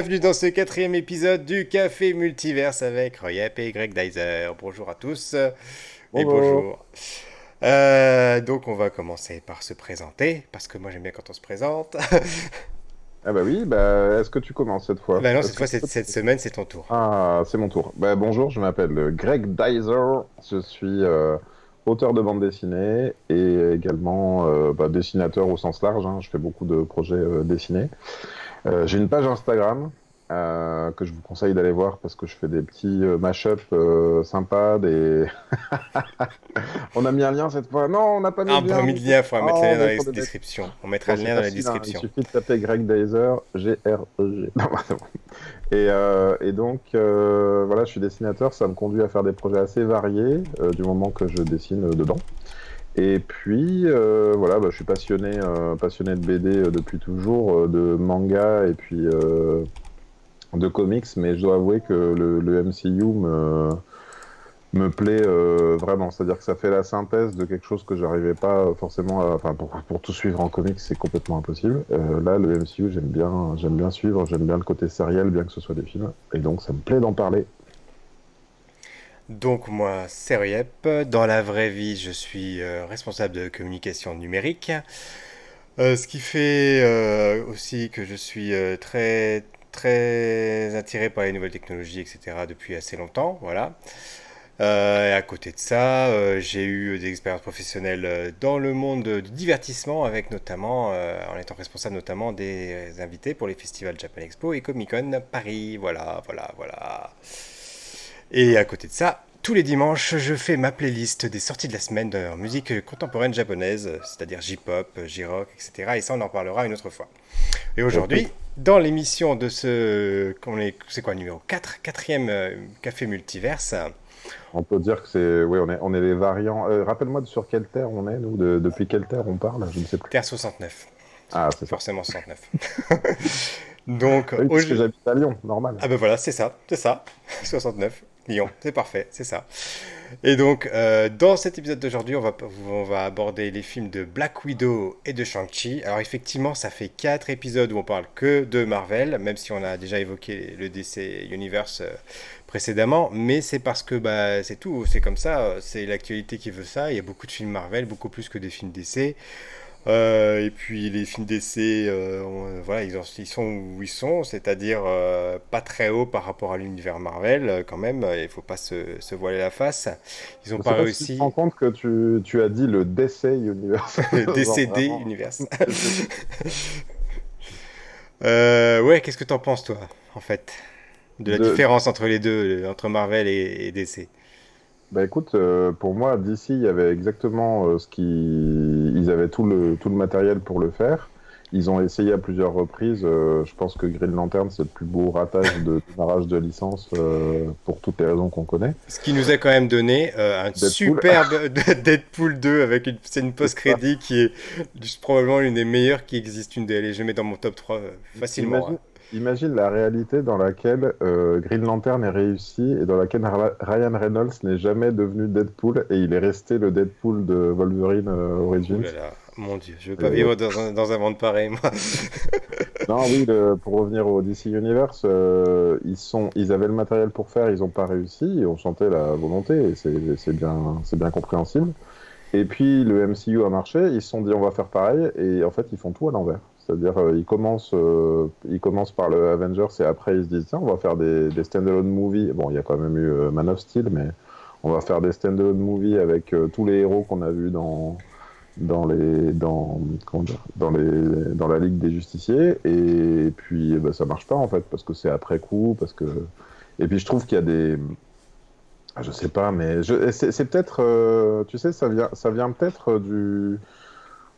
Bienvenue dans ce quatrième épisode du Café Multiverse avec Royep et Greg Dyser. Bonjour à tous et Bonjour. bonjour. Donc on va commencer par se présenter parce que moi j'aime bien quand on se présente. Ah bah oui, bah est-ce que tu commences cette fois? Bah non, cette Est-ce que fois, tu peux cette te- semaine, c'est ton tour. Ah, c'est mon tour. Bah bonjour, je m'appelle Greg Dyser. Je suis auteur de bande dessinée et également dessinateur au sens large, hein. Je fais beaucoup de projets dessinés. J'ai une page Instagram que je vous conseille d'aller voir parce que je fais des petits mash-up sympas. On a mis un lien cette fois. Non, on n'a pas mis Ah le bah lien. mis le lien, faudra mettre le Oh, lien dans mais la il faut le mettre. description. On mettra Bon, le c'est lien dans la facile, hein. Il description. suffit de taper Greg Dyser, G-R-E-G. Non, c'est bon. Et donc, voilà, je suis dessinateur. Ça me conduit à faire des projets assez variés du moment que je dessine dedans. Et puis, voilà, je suis passionné de BD depuis toujours, de manga et puis de comics. Mais je dois avouer que le MCU me plaît vraiment. C'est-à-dire que ça fait la synthèse de quelque chose que j'arrivais pas forcément à... Enfin, pour tout suivre en comics, c'est complètement impossible. Là, le MCU, j'aime bien suivre, j'aime bien le côté sériel, bien que ce soit des films. Et donc, ça me plaît d'en parler. Donc moi, c'est Royep. Dans la vraie vie, je suis responsable de communication numérique. Ce qui fait aussi que je suis très attiré par les nouvelles technologies, etc. depuis assez longtemps, voilà. Et à côté de ça, j'ai eu des expériences professionnelles dans le monde du divertissement, avec notamment, en étant responsable notamment des invités pour les festivals Japan Expo et Comic Con Paris, voilà, voilà, voilà. Et à côté de ça, tous les dimanches, je fais ma playlist des sorties de la semaine de musique contemporaine japonaise, c'est-à-dire J-pop, J-rock, etc. Et ça, on en parlera une autre fois. Et Ok. aujourd'hui, dans l'émission de ce... C'est quoi, numéro 4 quatrième Café Multiverse. On peut dire que c'est... Oui, on est les variants. Rappelle-moi sur quelle terre on est, nous, depuis quelle terre on parle, je ne sais plus. Terre 69. Ah, c'est ça. Forcément 69. Donc, Oui, puisque j'habite à Lyon, normal. ah ben voilà, c'est ça. 69. Lyon, c'est parfait, c'est ça. Et donc, dans cet épisode d'aujourd'hui, on va aborder les films de Black Widow et de Shang-Chi. Alors effectivement, ça fait 4 épisodes où on parle que de Marvel, même si on a déjà évoqué le DC Universe précédemment, mais c'est parce que bah, c'est tout, c'est comme ça, c'est l'actualité qui veut ça. Il y a beaucoup de films Marvel, beaucoup plus que des films DC. Et puis les films d'essai, voilà, ils sont où ils sont, c'est-à-dire pas très haut par rapport à l'univers Marvel, quand même, il faut pas se voiler la face. Ils ont Je sais pas pas si tu te rends réussi compte que tu as dit le décès universe. Genre décédé vraiment. univers. Ouais, qu'est-ce que t'en penses toi, en fait, de la De, différence entre les deux, entre Marvel et DC? Bah écoute, pour moi, d'ici, il y avait exactement ce qui... Ils avaient tout le matériel pour le faire. Ils ont essayé à plusieurs reprises. Je pense que Green Lantern, c'est le plus beau ratage de démarrage de licence pour toutes les raisons qu'on connaît. Ce qui nous a quand même donné un Deadpool, superbe Deadpool 2 avec une scène c'est ça. post-crédit qui est probablement l'une des meilleures qui existe, une des, allez, je le mets dans mon top 3 facilement, hein. Imagine, imagine la réalité dans laquelle Green Lantern est réussi et dans laquelle Ryan Reynolds n'est jamais devenu Deadpool et il est resté le Deadpool de Wolverine Ouh Origins. là là, mon dieu, je veux pas Et vivre dans un monde pareil, moi. non, oui, pour revenir au DC Universe, ils avaient le matériel pour faire, ils n'ont pas réussi, et on sentait la volonté, et c'est bien compréhensible. Et puis le MCU a marché, ils se sont dit on va faire pareil, et en fait ils font tout à l'envers. C'est-à-dire ils commencent par le Avengers et après ils se disent tiens on va faire des stand-alone movies. Bon il y a quand même eu Man of Steel, mais on va faire des stand-alone movies avec tous les héros qu'on a vus comment dire, dans la Ligue des Justiciers et puis bah, ça marche pas en fait parce que c'est après coup parce que et puis je trouve qu'il y a des je sais pas mais c'est peut-être tu sais ça vient peut-être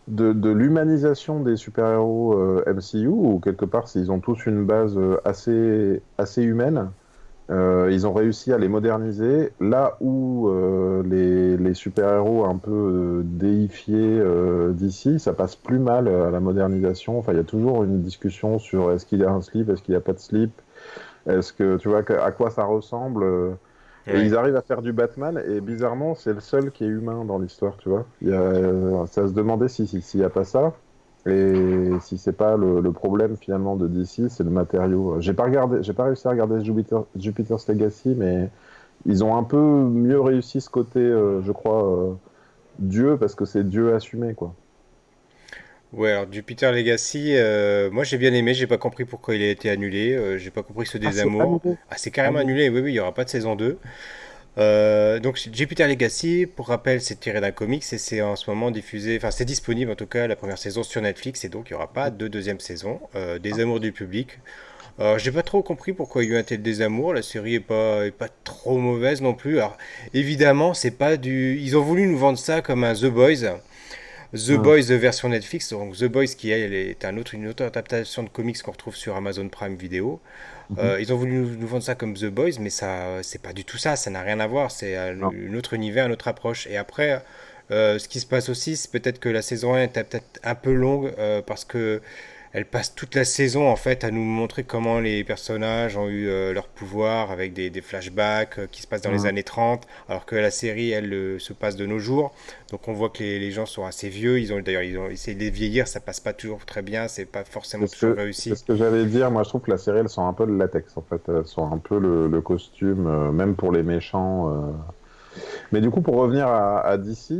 de l'humanisation des super-héros MCU ou quelque part s'ils ont tous une base assez humaine. Ils ont réussi à les moderniser là où les super-héros un peu déifiés d'ici, ça passe plus mal à la modernisation. Enfin, il y a toujours une discussion sur est-ce qu'il y a un slip, est-ce qu'il n'y a pas de slip, est-ce que tu vois à quoi ça ressemble. Et Ouais. ils arrivent à faire du Batman et bizarrement, c'est le seul qui est humain dans l'histoire, tu vois. C'est à se demander s'il n'y a pas ça. Et si c'est pas le problème finalement de DC, c'est le matériau. J'ai pas réussi à regarder Jupiter's Legacy, mais ils ont un peu mieux réussi ce côté, je crois, Dieu, parce que c'est Dieu assumé, quoi. Ouais, alors Jupiter Legacy, moi j'ai bien aimé, j'ai pas compris pourquoi il a été annulé, j'ai pas compris ce Ah, c'est désamour. annulé. Ah, c'est carrément Annulé. annulé, oui, oui, il y aura pas de saison 2. Donc Jupiter Legacy, pour rappel, c'est tiré d'un comics et c'est en ce moment diffusé, enfin c'est disponible en tout cas la première saison sur Netflix et donc il n'y aura pas de deuxième saison. Des amours du public. J'ai pas trop compris pourquoi il y a eu un tel désamour, la série est pas trop mauvaise non plus. Alors évidemment, c'est pas du. Ils ont voulu nous vendre ça comme un The Boys. The Hmm. Boys version Netflix, donc The Boys qui elle est une autre adaptation de comics qu'on retrouve sur Amazon Prime Video. Mhm. Ils ont voulu nous vendre ça comme The Boys, mais ça, c'est pas du tout ça, ça n'a rien à voir, c'est Non. un autre univers, une autre approche. Et après, ce qui se passe aussi, c'est peut-être que la saison 1 était peut-être un peu longue parce que elle passe toute la saison en fait à nous montrer comment les personnages ont eu leur pouvoir avec des flashbacks qui se passent dans les Hmm. années 30, alors que la série elle se passe de nos jours. Donc on voit que les gens sont assez vieux, d'ailleurs ils ont essayé de les vieillir, ça passe pas toujours très bien, c'est pas forcément toujours C'est réussi. ce que j'allais dire. Moi, je trouve que la série, elle sent un peu le latex, en fait. Elle sent un peu le costume, même pour les méchants. Mais du coup, pour revenir à DC,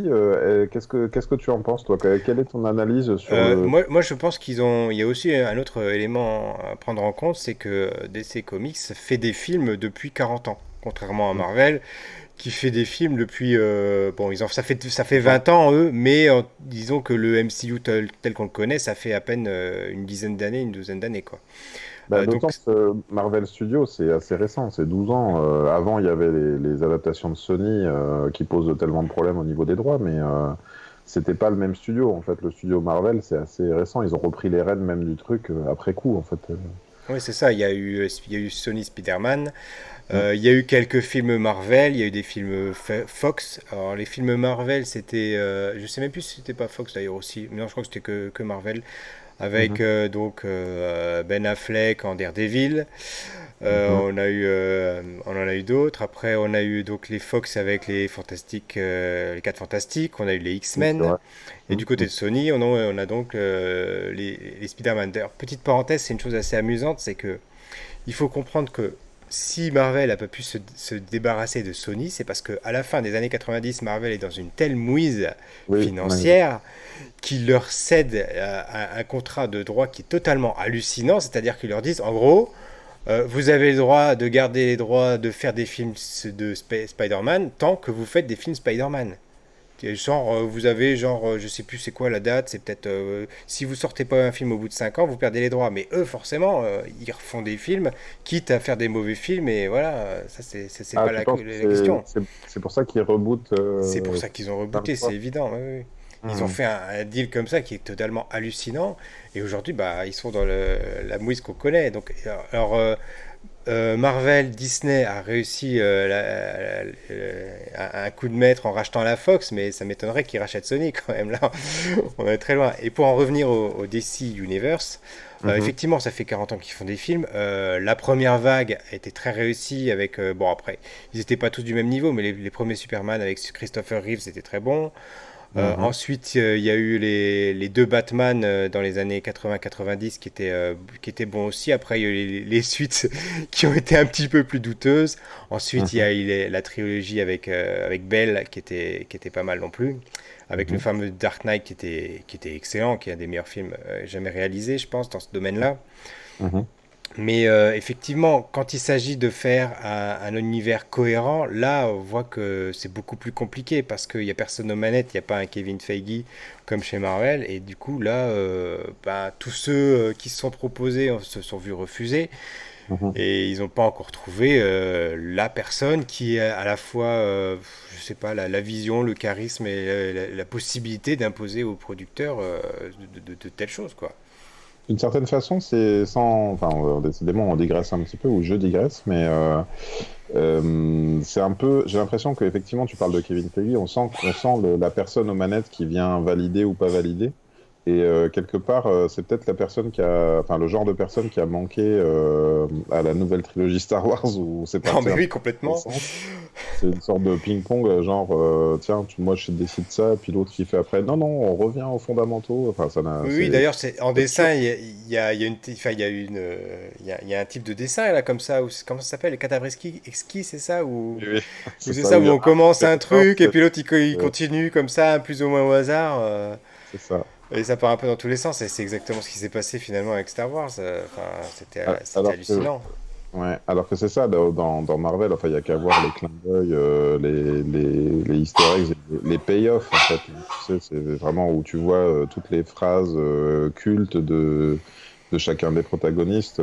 qu'est-ce que tu en penses, toi? Quelle est ton analyse sur le... Moi, je pense il y a aussi un autre élément à prendre en compte, c'est que DC Comics fait des films depuis 40 ans, contrairement à Marvel, qui fait des films depuis, bon, ça fait 20 ans eux, mais disons que le MCU tel qu'on le connaît, ça fait à peine une dizaine d'années, une douzaine d'années, quoi. Bah, Donc, d'autant que Marvel Studios, c'est assez récent, c'est 12 ans. Avant, il y avait les adaptations de Sony qui posent tellement de problèmes au niveau des droits, mais c'était pas le même studio. En fait, le studio Marvel, c'est assez récent. Ils ont repris les rênes même du truc après coup, en fait. oui, c'est ça. Il y a eu Sony Spider-Man. Mm. Il y a eu quelques films Marvel. Il y a eu des films Fox. Alors, les films Marvel, c'était. Je sais même plus si c'était pas Fox d'ailleurs aussi. Mais non, je crois que c'était que Marvel. Avec Mhm. Ben Affleck en Daredevil. Mhm. On en a eu d'autres. Après, on a eu donc les Fox avec les Fantastiques, les 4 Fantastiques. On a eu les Oui, c'est X-Men. vrai. Et Mm. du côté Mm. de Sony, on a donc les Spider-Man. D'ailleurs, petite parenthèse, c'est une chose assez amusante, c'est que il faut comprendre que si Marvel n'a pas pu se débarrasser de Sony, c'est parce qu'à la fin des années 90, Marvel est dans une telle mouise Oui, ouais. financière qu'il leur cède un contrat de droit qui est totalement hallucinant, c'est-à-dire qu'ils leur disent en gros, vous avez le droit de garder les droits de faire des films de Spider-Man tant que vous faites des films Spider-Man. Genre, vous avez, genre, je sais plus c'est quoi la date, c'est peut-être, si vous sortez pas un film au bout de 5 ans, vous perdez les droits. Mais eux, forcément, ils refont des films, quitte à faire des mauvais films, et voilà, ça, c'est Ah, pas tu penses que la question. c'est pour ça qu'ils rebootent C'est pour ça qu'ils ont plein de rebooté, c'est fois? évident. Oui, oui. Ils ont Mhm. fait un deal comme ça qui est totalement hallucinant, et aujourd'hui, bah, ils sont dans la mouise qu'on connaît. Donc, alors, Marvel, Disney a réussi un coup de maître en rachetant la Fox, mais ça m'étonnerait qu'ils rachètent Sony quand même. Là, on est très loin. Et pour en revenir au DC Universe, Mhm. effectivement, ça fait 40 ans qu'ils font des films. La première vague a été très réussie avec. Bon, après, ils n'étaient pas tous du même niveau, mais les premiers Superman avec Christopher Reeves étaient très bons. Mhm. Ensuite, il y a eu les deux Batman dans les années 80-90 qui étaient bons aussi. Après, il y a eu les suites qui ont été un petit peu plus douteuses. Ensuite, il y Mhm. a eu la trilogie avec Bell qui était pas mal non plus. Avec le Mhm. fameux Dark Knight qui était excellent, qui est un des meilleurs films jamais réalisés, je pense, dans ce domaine-là. Mhm. Mais effectivement, quand il s'agit de faire un univers cohérent, là, on voit que c'est beaucoup plus compliqué parce qu'il n'y a personne aux manettes, il n'y a pas un Kevin Feige comme chez Marvel. Et du coup, là, bah, tous ceux qui se sont proposés se sont vus refuser Mhm. et ils n'ont pas encore trouvé la personne qui a à la fois, je sais pas, la vision, le charisme et la possibilité d'imposer aux producteurs de telles choses, quoi. D'une certaine façon, c'est sans. Enfin, décidément, on digresse un petit peu, ou je digresse, mais c'est un peu. J'ai l'impression qu'effectivement, tu parles de Kevin Feige, on sent la personne aux manettes qui vient valider ou pas valider. Et quelque part, c'est peut-être la personne qui a. Enfin, le genre de personne qui a manqué à la nouvelle trilogie Star Wars, où c'est Non, parti mais un oui, peu dans tous les complètement. sens. c'est une sorte de ping-pong, genre, tiens, moi je décide ça, puis l'autre qui fait après, non, non, on revient aux fondamentaux. Enfin, ça n'a, Oui, oui, d'ailleurs, c'est en c'est absurde. dessin, il y a une, enfin, il y a une, il y a un type de dessin là comme ça, comment ça s'appelle, les Cadavreski, exquis, c'est ça, Oui, oui, ou c'est c'est ça, ça où où il y en on a un qui commence fait un n'importe, truc et puis l'autre il euh, continue comme ça, plus ou moins au hasard, c'est ça. et ça part un peu dans tous les sens. Et c'est exactement ce qui s'est passé finalement avec Star Wars. Enfin, c'était Alors que, hallucinant. ouais, alors que c'est ça, dans Marvel, enfin, il y a qu'à voir les clins d'œil, les easter eggs, et les payoffs, en fait. Tu sais, c'est vraiment où tu vois toutes les phrases cultes de chacun des protagonistes.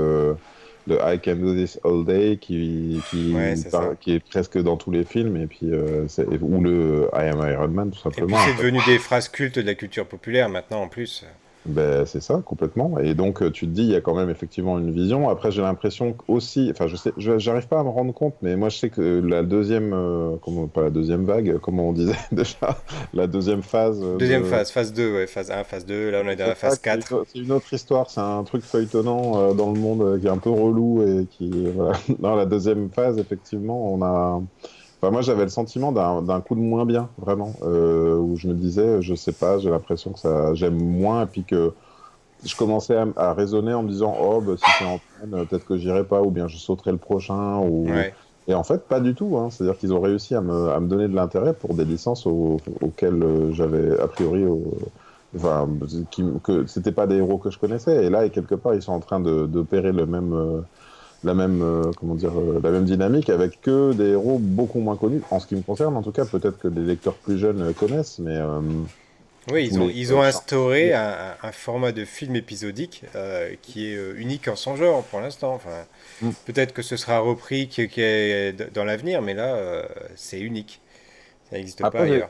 Le I can do this all day, Ouais, c'est ça. qui est presque dans tous les films, et puis, ou le I am Iron Man, tout Et puis simplement, en c'est fait. devenu des phrases cultes de la culture populaire maintenant en plus. Ben, c'est ça, complètement. Et donc, tu te dis, il y a quand même effectivement une vision. Après, j'ai l'impression aussi, enfin, je sais, j'arrive pas à me rendre compte, mais moi, je sais que la deuxième, pas la deuxième vague, comme on disait déjà, la deuxième phase Deuxième phase, phase 2, ouais, phase 1, phase 2, là on est dans c'est la phase ça, 4. c'est une autre histoire. C'est un truc feuilletonnant dans le monde qui est un peu relou et qui, voilà. Dans la deuxième phase, effectivement, on a. Enfin, moi, j'avais le sentiment d'un coup de moins bien, vraiment, où je me disais, je sais pas, j'ai l'impression que ça, j'aime moins, et puis que je commençais à raisonner en me disant, oh, bah, si c'est en panne, peut-être que j'irai pas, ou bien je sauterai le prochain, ou... Ouais. Et en fait, pas du tout, hein. C'est-à-dire qu'ils ont réussi à me donner de l'intérêt pour des licences auxquelles j'avais, a priori, enfin, que c'était pas des héros que je connaissais. Et là, et quelque part, ils sont en train d'opérer la même, comment dire, la même dynamique avec que des héros beaucoup moins connus. En ce qui me concerne, en tout cas, peut-être que des lecteurs plus jeunes connaissent, mais Oui, tous ils ont instauré un format de film épisodique qui est unique en son genre pour l'instant. Enfin, peut-être que ce sera repris dans l'avenir, mais là, c'est unique. Ça n'existe pas Après, ailleurs.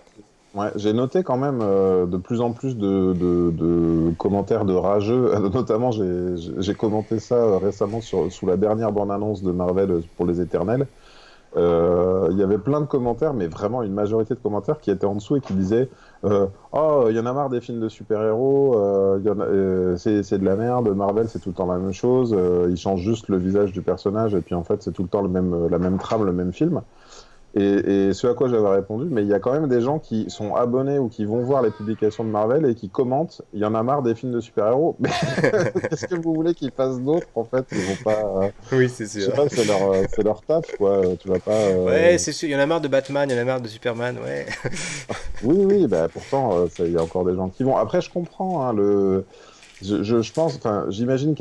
ouais, j'ai noté quand même de plus en plus de commentaires de rageux. Notamment, j'ai commenté ça récemment sous la dernière bande-annonce de Marvel pour les Éternels. Il y avait plein de commentaires, mais vraiment une majorité de commentaires qui étaient en dessous et qui disaient oh, il y en a marre des films de super-héros, c'est de la merde, Marvel c'est tout le temps la même chose, ils changent juste le visage du personnage et puis en fait c'est tout le temps la même trame, le même film. Et ce à quoi j'avais répondu, mais il y a quand même des gens qui sont abonnés ou qui vont voir les publications de Marvel et qui commentent, il y en a marre des films de super-héros. Mais qu'est-ce que vous voulez qu'ils fassent d'autre en fait? Ils vont pas. Oui, c'est Je sûr. sais pas, c'est leur taf quoi. Tu vas pas. Ouais, c'est sûr. Il y en a marre de Batman, il y en a marre de Superman, ouais. Oui, oui, bah pourtant il y a encore des gens qui vont. Après, je comprends hein, je pense, enfin, j'imagine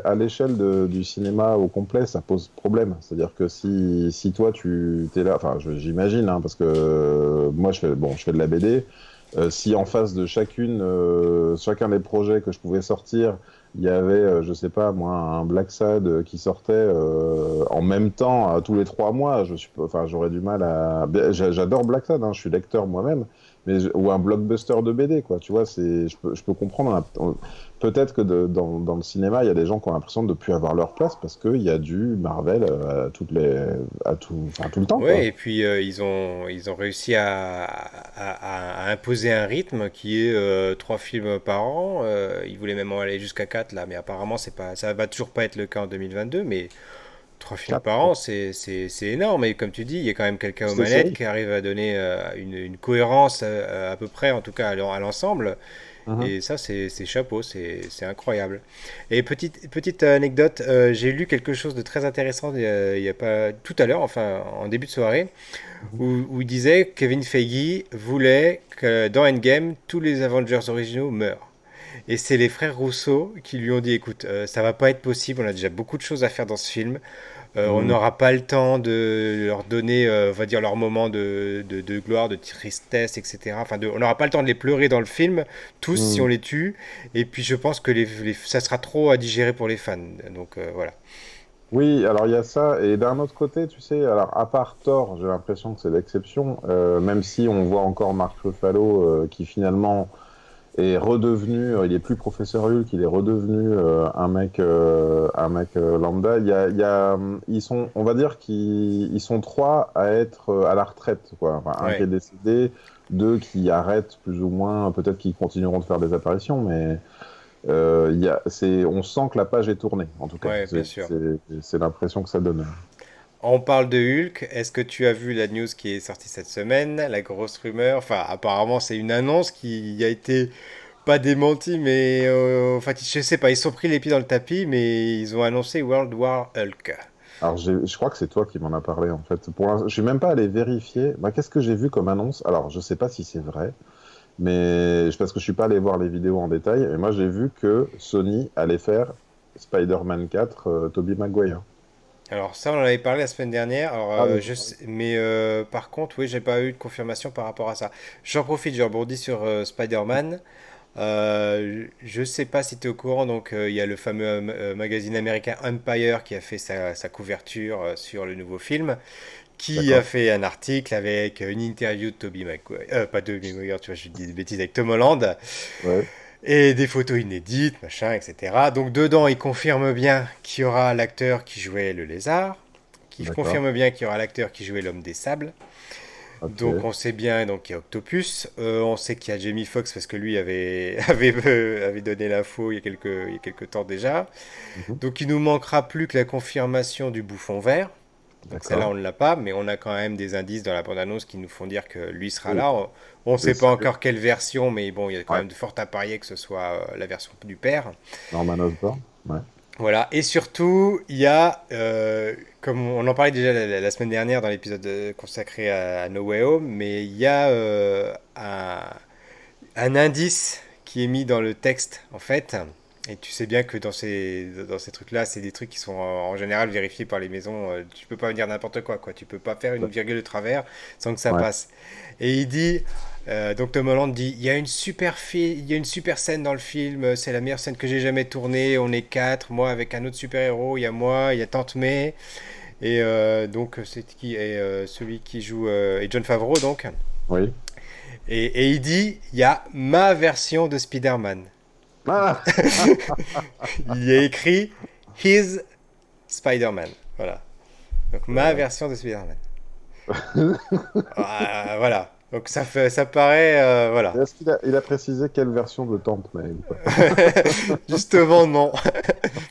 à l'échelle du cinéma au complet, ça pose problème. C'est-à-dire que si toi tu t'es là, enfin, j'imagine, hein, parce que moi je fais de la BD. Si en face de chacun des projets que je pouvais sortir, il y avait, je sais pas, moi, un Black Sad qui sortait en même temps, tous les 3 mois, enfin, j'aurais du mal à. J'adore Black Sad, hein, je suis lecteur moi-même, ou un blockbuster de BD, quoi. Tu vois, je peux comprendre. Peut-être que dans le cinéma, il y a des gens qui ont l'impression de ne plus avoir leur place parce qu'il y a du Marvel enfin, tout le temps, quoi. Ouais, et puis ils ont réussi à imposer un rythme qui est 3 films par an. Ils voulaient même en aller jusqu'à 4 là, mais apparemment c'est pas, ça va toujours pas être le cas en 2022. Mais 3 films par an, Quatre. c'est énorme. Et comme tu dis, il y a quand même quelqu'un aux C'est manettes série. qui arrive à donner une cohérence à peu près, en tout cas à l'ensemble. Mhm. Et ça, c'est chapeau, c'est incroyable. Et petite anecdote, j'ai lu quelque chose de très intéressant il y a pas tout à l'heure, enfin en début de soirée, Mhm. où il disait que Kevin Feige voulait que dans Endgame, tous les Avengers originaux meurent. Et c'est les frères Rousseau qui lui ont dit, écoute, ça va pas être possible, on a déjà beaucoup de choses à faire dans ce film. On Mhm. n'aura pas le temps de leur donner, on va dire, leur moment de gloire, de tristesse, etc. Enfin, on n'aura pas le temps de les pleurer dans le film, tous, si on Mhm. les tue. Et puis, je pense que ça sera trop à digérer pour les fans. Donc, voilà. Oui, alors il y a ça, et d'un autre côté, tu sais, alors à part Thor, j'ai l'impression que c'est l'exception, même si on voit encore Mark Ruffalo qui finalement est redevenu, il est plus professeur Hulk, il est redevenu un mec lambda. Ils sont, on va dire qu'ils sont trois à être à la retraite, quoi. Enfin, un qui Ouais, est décédé, deux qui arrêtent plus ou moins, peut-être qu'ils continueront de faire des apparitions, mais on sent que la page est tournée, en tout cas. ouais, bien sûr. C'est l'impression que ça donne. On parle de Hulk. Est-ce que tu as vu la news qui est sortie cette semaine? La grosse rumeur. Enfin, apparemment, c'est une annonce qui a été pas démentie, mais enfin, je sais pas. Ils se sont pris les pieds dans le tapis, mais ils ont annoncé World War Hulk. Alors, je crois que c'est toi qui m'en as parlé, en fait. Pour l'instant, je suis même pas allé vérifier. Moi, qu'est-ce que j'ai vu comme annonce? Alors, je sais pas si c'est vrai, mais parce que je suis pas allé voir les vidéos en détail. Et moi, j'ai vu que Sony allait faire Spider-Man 4, Tobey Maguire. Alors ça, on en avait parlé la semaine dernière. Alors Ah oui. mais par contre, oui, j'ai pas eu de confirmation par rapport à ça. J'en profite, je rebondis sur Spider-Man. Je sais pas si tu es au courant, donc il y a le fameux magazine américain Empire qui a fait sa couverture sur le nouveau film, qui a D'accord. fait un article avec une interview de Tobey Maguire, pas de Tobey Maguire, tu vois, je dis des bêtises, avec Tom Holland, Ouais, et des photos inédites, machin, etc. Donc dedans, il confirme bien qu'il y aura l'acteur qui jouait le lézard, qui d'accord. confirme bien qu'il y aura l'acteur qui jouait l'homme des sables. Donc Ok. on sait bien donc qu'il y a Octopus, on sait qu'il y a Jamie Foxx parce que lui avait donné l'info il y a quelques temps déjà. Mhm. Donc il nous manquera plus que la confirmation du bouffon vert. Donc celle-là D'accord. on ne l'a pas, mais on a quand même des indices dans la bande-annonce qui nous font dire que lui sera Oui. là. On ne Et sait pas salut. encore quelle version, mais bon, il y a quand Ouais. même de fortes à parier que ce soit la version du père. Norman Osborn. Ouais. Voilà, et surtout, il y a, comme on en parlait déjà la semaine dernière dans l'épisode consacré à No Way Home, mais il y a un indice qui est mis dans le texte, en fait. Et tu sais bien que dans ces trucs-là, c'est des trucs qui sont en général vérifiés par les maisons. Tu peux pas dire n'importe quoi, quoi. Tu peux pas faire une virgule de travers sans que ça Ouais. passe. Et il dit, donc Tom Holland dit, il y a il y a une super scène dans le film. C'est la meilleure scène que j'ai jamais tournée. On est quatre, moi avec un autre super héros. Il y a moi, il y a Tante May, et donc c'est qui est celui qui joue et John Favreau donc. Oui. Et il dit, il y a ma version de Spider-Man. Ah! Il y a écrit His Spider-Man. Voilà. Donc ma Euh, version de Spider-Man. Voilà. Donc ça paraît, voilà. Est-ce il a précisé quelle version de Temple Mail ou pas? Justement, non.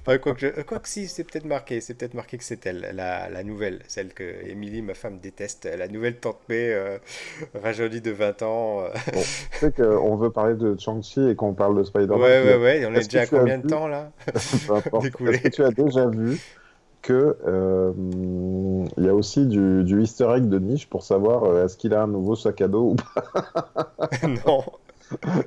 Enfin, quoi que si, c'est peut-être marqué que c'est elle, la nouvelle, celle que Emily, ma femme, déteste, la nouvelle tante May, rajeunie de 20 ans. Bon, tu sais qu'on veut parler de Shang-Chi et qu'on parle de Spider-Man. Ouais, on est Est-ce que déjà à tu as combien de vu, temps là peu importe, est-ce d'écouler? que tu as déjà vu que il y a aussi du Easter egg de niche pour savoir est-ce qu'il a un nouveau sac à dos ou Non.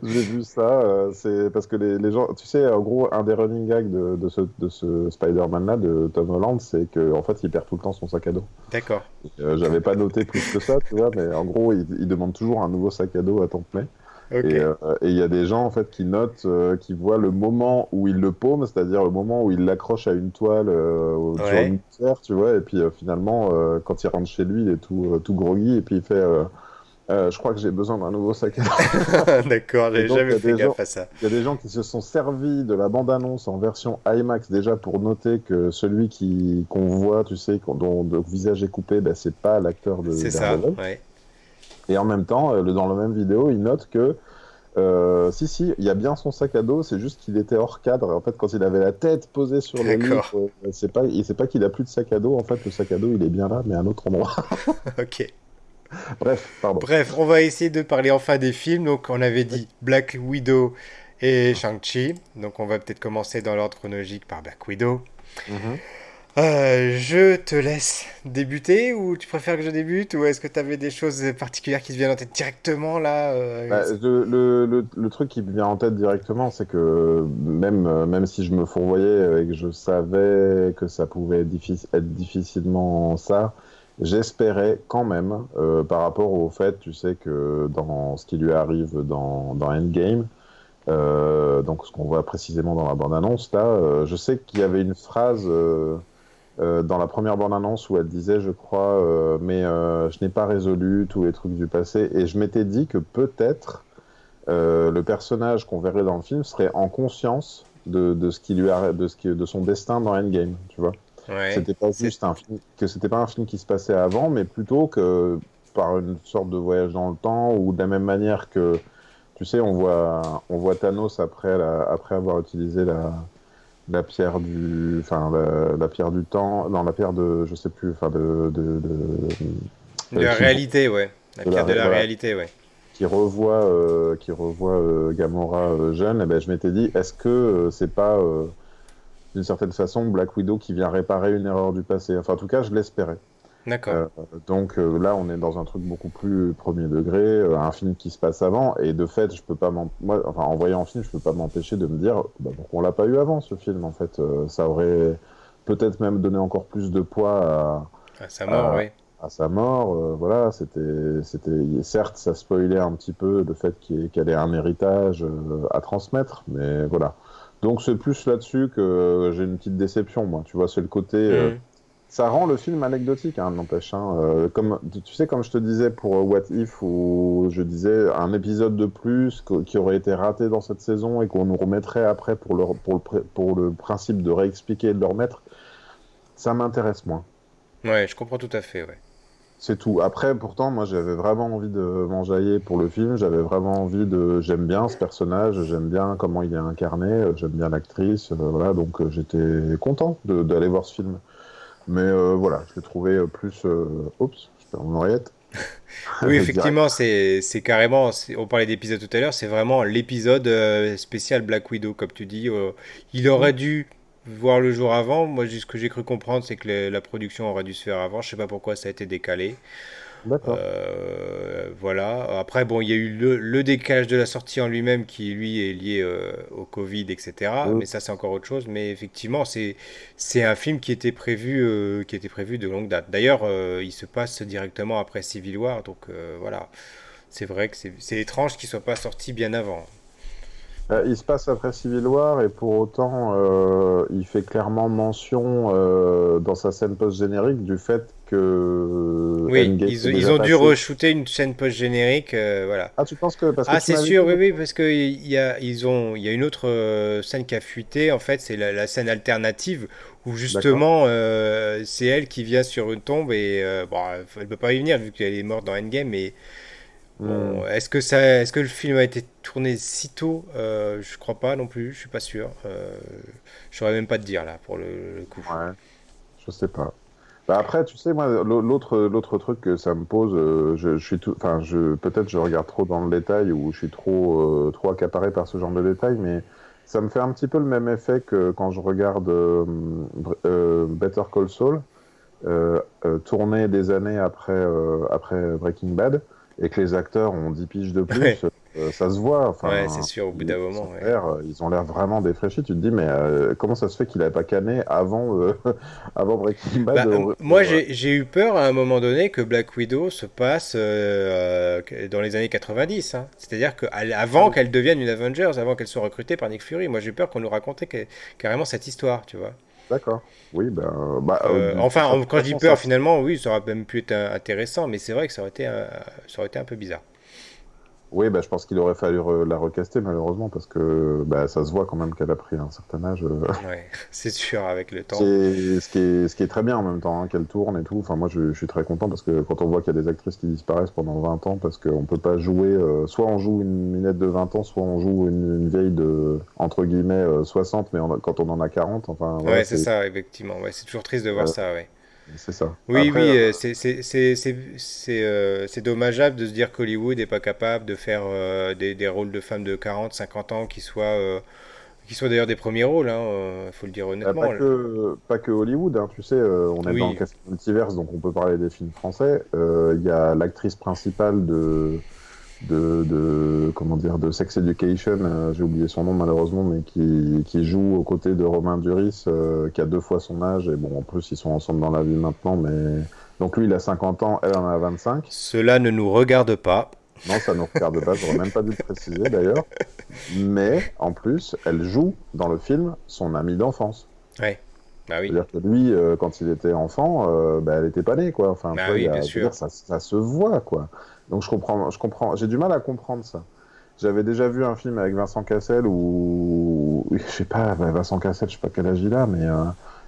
J'ai vu ça, c'est parce que les gens, tu sais, en gros, un des running gags de ce Spider-Man-là, de Tom Holland, c'est qu'en fait, il perd tout le temps son sac à dos. D'accord. J'avais pas noté plus que ça, tu vois, mais en gros, il demande toujours un nouveau sac à dos à temps plein. Ok. Et il y a des gens, en fait, qui notent, qui voient le moment où il le paume, c'est-à-dire le moment où il l'accroche à une toile sur Ouais. une serre, tu vois, et puis finalement, quand il rentre chez lui, il est tout groggy, et puis il fait je crois que j'ai besoin d'un nouveau sac à dos. D'accord, Et j'avais donc, jamais fait gaffe à ça. il y a des gens qui se sont servis de la bande-annonce en version IMAX déjà pour noter que celui qu'on voit, tu sais, dont le visage est coupé, ben, c'est pas l'acteur de C'est ça, Daredevil. ouais. Et en même temps, dans la même vidéo, il note que si, il y a bien son sac à dos, c'est juste qu'il était hors cadre. En fait, quand il avait la tête posée sur le livre, D'accord. c'est pas qu'il a plus de sac à dos. En fait, le sac à dos, il est bien là, mais à un autre endroit. Ok. Bref, pardon. Bref, on va essayer de parler enfin des films. Donc, on avait dit Black Widow et Shang-Chi. Donc, on va peut-être commencer dans l'ordre chronologique par Black Widow. Mhm. Je te laisse débuter ou tu préfères que je débute ou est-ce que tu avais des choses particulières qui te viennent en tête directement là Bah, le truc qui me vient en tête directement, c'est que même si je me fourvoyais et que je savais que ça pouvait être difficilement ça, j'espérais quand même, par rapport au fait, tu sais, que dans ce qui lui arrive dans Endgame, donc ce qu'on voit précisément dans la bande-annonce, là, je sais qu'il y avait une phrase dans la première bande-annonce où elle disait, je crois, mais je n'ai pas résolu tous les trucs du passé, et je m'étais dit que peut-être le personnage qu'on verrait dans le film serait en conscience de ce qui lui a, de son destin dans Endgame, tu vois. Ouais. C'était pas C'est juste un film, que c'était pas un film qui se passait avant, mais plutôt que par une sorte de voyage dans le temps, ou de la même manière que, tu sais, on voit Thanos après avoir utilisé la pierre du, enfin la pierre du temps, non la pierre de, je sais plus, enfin De la qui réalité, ouais. La de pierre de la voilà, réalité, ouais. qui revoit Gamora jeune, et ben je m'étais dit, est-ce que c'est pas d'une certaine façon Black Widow qui vient réparer une erreur du passé. Enfin, en tout cas, je l'espérais. D'accord. Euh, donc là, on est dans un truc beaucoup plus premier degré, un film qui se passe avant, et de fait, je peux pas moi, enfin, en voyant un film, je peux pas m'empêcher de me dire, bah, pourquoi on l'a pas eu avant ce film, en fait. Ça aurait peut-être même donné encore plus de poids À sa mort, à, ouais. à sa mort. Voilà, certes, ça spoilait un petit peu le fait qu'elle ait un héritage à transmettre, mais voilà. Donc c'est plus là-dessus que j'ai une petite déception, moi. Tu vois, c'est le côté. Mhm. Ça rend le film anecdotique, hein, n'empêche. Hein. Comme, tu sais, comme je te disais pour What If, où je disais un épisode de plus qui aurait été raté dans cette saison et qu'on nous remettrait après pour le principe de réexpliquer et de le remettre, ça m'intéresse moins. Ouais, je comprends tout à fait, ouais. C'est tout. Après, pourtant, moi, j'avais vraiment envie de m'enjailler pour le film. J'avais vraiment envie de. J'aime bien ce personnage, j'aime bien comment il est incarné, j'aime bien l'actrice, voilà. Donc, j'étais content d'aller voir ce film. Mais voilà, je l'ai trouvé plus. Oups, je perds mon oreillette. Oui, Direct. effectivement, c'est carrément, on parlait d'épisode tout à l'heure, c'est vraiment l'épisode spécial Black Widow, comme tu dis. Il Hmm, aurait dû voir le jour avant. Moi, ce que j'ai cru comprendre, c'est que la production aurait dû se faire avant. Je sais pas pourquoi ça a été décalé. d'accord. Voilà. Après, bon, il y a eu le décalage de la sortie en lui-même qui, lui, est lié au Covid, etc. Oui. Mais ça, c'est encore autre chose. Mais effectivement, c'est un film qui était prévu de longue date. D'ailleurs, il se passe directement après Civil War. Donc, voilà. C'est vrai que c'est étrange qu'il soit pas sorti bien avant. Il se passe après Civil War et pour autant, il fait clairement mention dans sa scène post-générique du fait que Oui, Endgame est ils déjà ont dû passé. re-shooter une scène post-générique. Voilà. Ah, tu penses que. Parce que Ah, tu c'est m'avais sûr, dit. oui, oui, parce que il y a une autre scène qui a fuité. En fait, c'est la scène alternative où D'accord. justement c'est elle qui vient sur une tombe et bon, elle peut pas y venir vu qu'elle est morte dans Endgame. Mais Hmm, bon, est-ce que le film a été tourné si tôt? Je crois pas non plus. Je suis pas sûr. Je saurais même pas te dire là pour le coup. ouais, je sais pas. Bah après, tu sais, moi, l'autre truc que ça me pose, je suis tout, enfin, peut-être je regarde trop dans le détail ou je suis trop accaparé par ce genre de détails, mais ça me fait un petit peu le même effet que quand je regarde Better Call Saul, tourné des années après Breaking Bad, et que les acteurs ont 10 piges de Ouais, plus, ça se voit. ouais, c'est Enfin, sûr. Au bout d'un moment, ouais. ils ont l'air vraiment défraîchis. Tu te dis, mais comment ça se fait qu'il n'avait pas canné avant, avant Breaking Bad Bah, moi, j'ai eu peur à un moment donné que Black Widow se passe dans les années 90. Hein. C'est-à-dire Ah qu'avant oui, qu'elle devienne une Avengers, avant qu'elle soit recrutée par Nick Fury, moi j'ai eu peur qu'on nous racontait carrément cette histoire, tu vois. d'accord. Oui, ben, bah, de Enfin, toute quand je dis façon, ça, peur, finalement, oui, ça aurait même pu être intéressant, mais c'est vrai que ça aurait été un peu bizarre. oui, bah, je pense qu'il aurait fallu la recaster, malheureusement, parce que bah, ça se voit quand même qu'elle a pris un certain âge. Ouais, c'est sûr, avec le temps. Ce qui est très bien en même temps, hein, qu'elle tourne et tout. Enfin, moi, je suis très content parce que quand on voit qu'il y a des actrices qui disparaissent pendant 20 ans, parce qu'on peut pas jouer, soit on joue une minette de 20 ans, soit on joue une vieille de, entre guillemets, 60, mais quand on en a 40, enfin, voilà, Ouais, c'est ça, effectivement. Ouais, c'est toujours triste de voir euh, ça, ouais. c'est ça. Oui, Après, oui, c'est dommageable de se dire qu'Hollywood n'est pas capable de faire des rôles de femmes de 40, 50 ans qui soient d'ailleurs des premiers rôles, hein, faut le dire pas honnêtement. que Hollywood, hein, tu sais, on est dans le Oui, casting multiverse, donc on peut parler des films français. Il y a l'actrice principale comment dire, de Sex Education, j'ai oublié son nom malheureusement, mais qui joue aux côtés de Romain Duris, qui a 2 fois son âge, et bon, en plus ils sont ensemble dans la vie maintenant, mais donc lui il a 50 ans, elle en a 25. cela ne nous regarde pas. Non, ça ne nous regarde pas, j'aurais même pas dû le préciser d'ailleurs, mais en plus elle joue dans le film son ami d'enfance. Ouais, bah oui, C'est-à-dire que lui, quand il était enfant, bah, elle était pas née, quoi. Enfin, tu bah vois, oui, bien je veux dire, sûr. ça se voit, quoi. Donc j'ai du mal à comprendre ça. J'avais déjà vu un film avec Vincent Cassel où, je sais pas, bah, Vincent Cassel, je sais pas quel âge il a, mais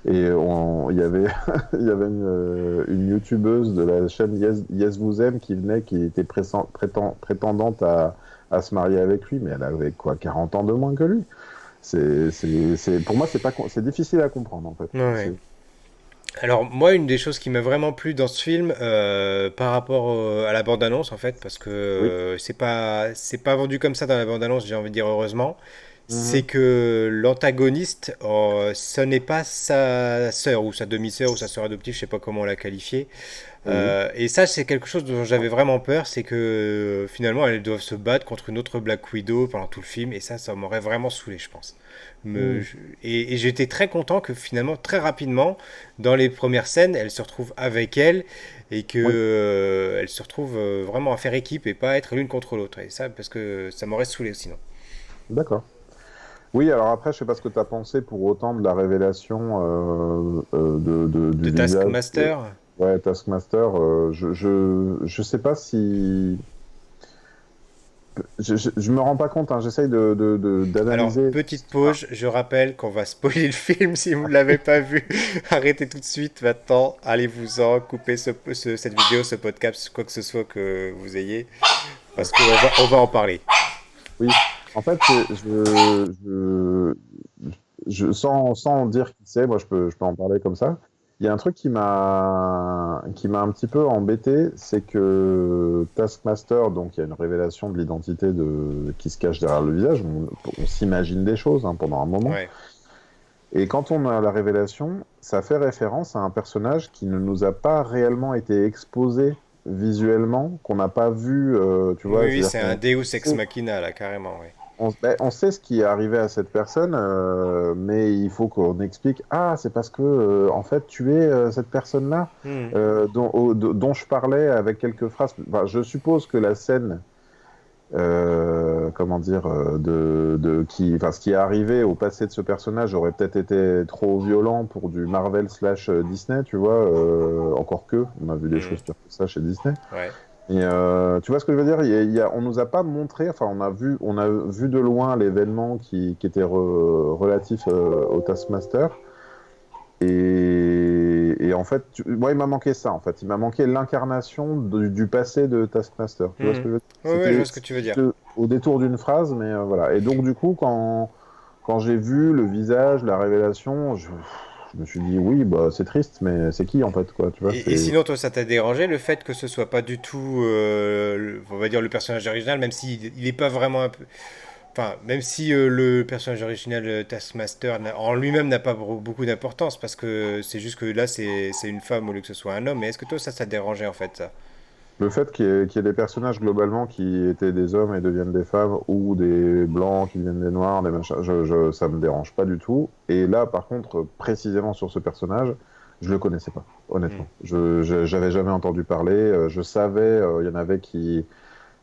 il y avait, il y avait une youtubeuse de la chaîne Yes Vous Aime qui venait, qui était prétendante à se marier avec lui, mais elle avait quoi, 40 ans de moins que lui. Pour moi, c'est difficile à comprendre, en fait. Ouais. Alors moi, une des choses qui m'a vraiment plu dans ce film, par rapport à la bande-annonce en fait, parce que Oui. c'est pas vendu comme ça dans la bande-annonce, j'ai envie de dire heureusement, c'est Mhm. que l'antagoniste, ce n'est pas sa sœur ou sa demi-sœur ou sa sœur adoptive, je sais pas comment on l'a qualifiée. Oui. Et ça, c'est quelque chose dont j'avais vraiment peur, c'est que finalement, elles doivent se battre contre une autre Black Widow pendant tout le film, et ça m'aurait vraiment saoulé, je pense. Mhm. Et j'étais très content que finalement, très rapidement, dans les premières scènes, elle se retrouve avec elle, et que Oui. elle se retrouve vraiment à faire équipe et pas être l'une contre l'autre. Et ça, parce que ça m'aurait saoulé sinon. D'accord. Oui, alors après, je sais pas ce que tu as pensé pour autant de la révélation du De visage. Taskmaster. Ouais, Taskmaster, je sais pas si. Je me rends pas compte, hein, j'essaye Alors, d'analyser. petite pause, je rappelle qu'on va spoiler le film si vous ne l'avez pas vu. Arrêtez tout de suite maintenant, allez-vous-en, coupez cette vidéo, ce podcast, quoi que ce soit que vous ayez, parce qu'on va en parler. Oui, en fait, sans dire qui c'est, moi je peux en parler comme ça. Il y a un truc qui m'a un petit peu embêté, c'est que Taskmaster, donc il y a une révélation de l'identité qui se cache derrière le visage. On s'imagine des choses hein, pendant un moment. Ouais. Et quand on a la révélation, ça fait référence à un personnage qui ne nous a pas réellement été exposé visuellement, qu'on n'a pas vu, tu Oui, vois. oui, C'est-à-dire c'est un qu'on Deus ex sait machina, là, carrément, oui. on sait ce qui est arrivé à cette personne, mais il faut qu'on explique. Ah, c'est parce que en fait, tu es cette personne-là Hmm. dont je parlais avec quelques phrases. Enfin, je suppose que la scène, comment dire, enfin, ce qui est arrivé au passé de ce personnage aurait peut-être été trop violent pour du Marvel slash Disney, tu vois. Encore que, on a vu des Hmm. choses pires que ça chez Disney. Ouais. Et tu vois ce que je veux dire? On nous a pas montré, enfin on a vu de loin l'événement qui était relatif au Taskmaster. Et en fait, moi il m'a manqué ça en fait. Il m'a manqué l'incarnation du passé de Taskmaster. Tu vois ce Hmm. que je veux dire? Ouais, ouais, je C'était vois ce que tu veux dire. juste au détour d'une phrase, mais voilà. Et donc du coup, quand j'ai vu le visage, la révélation, je me suis dit oui, bah c'est triste, mais c'est qui en fait quoi? Tu vois, Et c'est sinon, toi, ça t'a dérangé le fait que ce soit pas du tout, on va dire, le personnage original, même s'il il est pas vraiment un peu. Enfin, même si le personnage original Taskmaster en lui-même n'a pas beaucoup d'importance, parce que c'est juste que là, c'est une femme au lieu que ce soit un homme. Mais est-ce que toi, ça t'a dérangé en fait, ça? Le fait qu'il y ait des personnages globalement qui étaient des hommes et deviennent des femmes, ou des blancs qui deviennent des noirs, des machins, ça me dérange pas du tout. Et là, par contre, précisément sur ce personnage, je le connaissais pas, Hmm. honnêtement. J'avais jamais entendu parler. Je savais, il y en avait qui,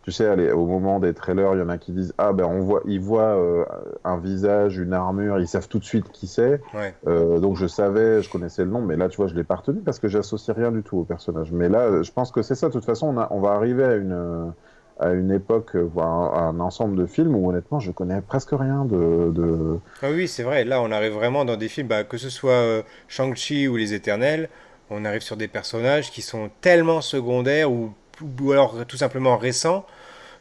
tu sais, allez, au moment des trailers, il y en a qui disent ah ben ils voient un visage, une armure, ils savent tout de suite qui c'est. Ouais. Donc je savais, je connaissais le nom, mais là tu vois, je l'ai pas retenu parce que j'associe rien du tout au personnage. Mais là, je pense que c'est ça. De toute façon, on va arriver à une époque, voire à un ensemble de films où honnêtement, je connais presque rien Ah oui, c'est vrai. Là, on arrive vraiment dans des films, bah, que ce soit Shang-Chi ou Les Éternels, on arrive sur des personnages qui sont tellement secondaires ou alors tout simplement récents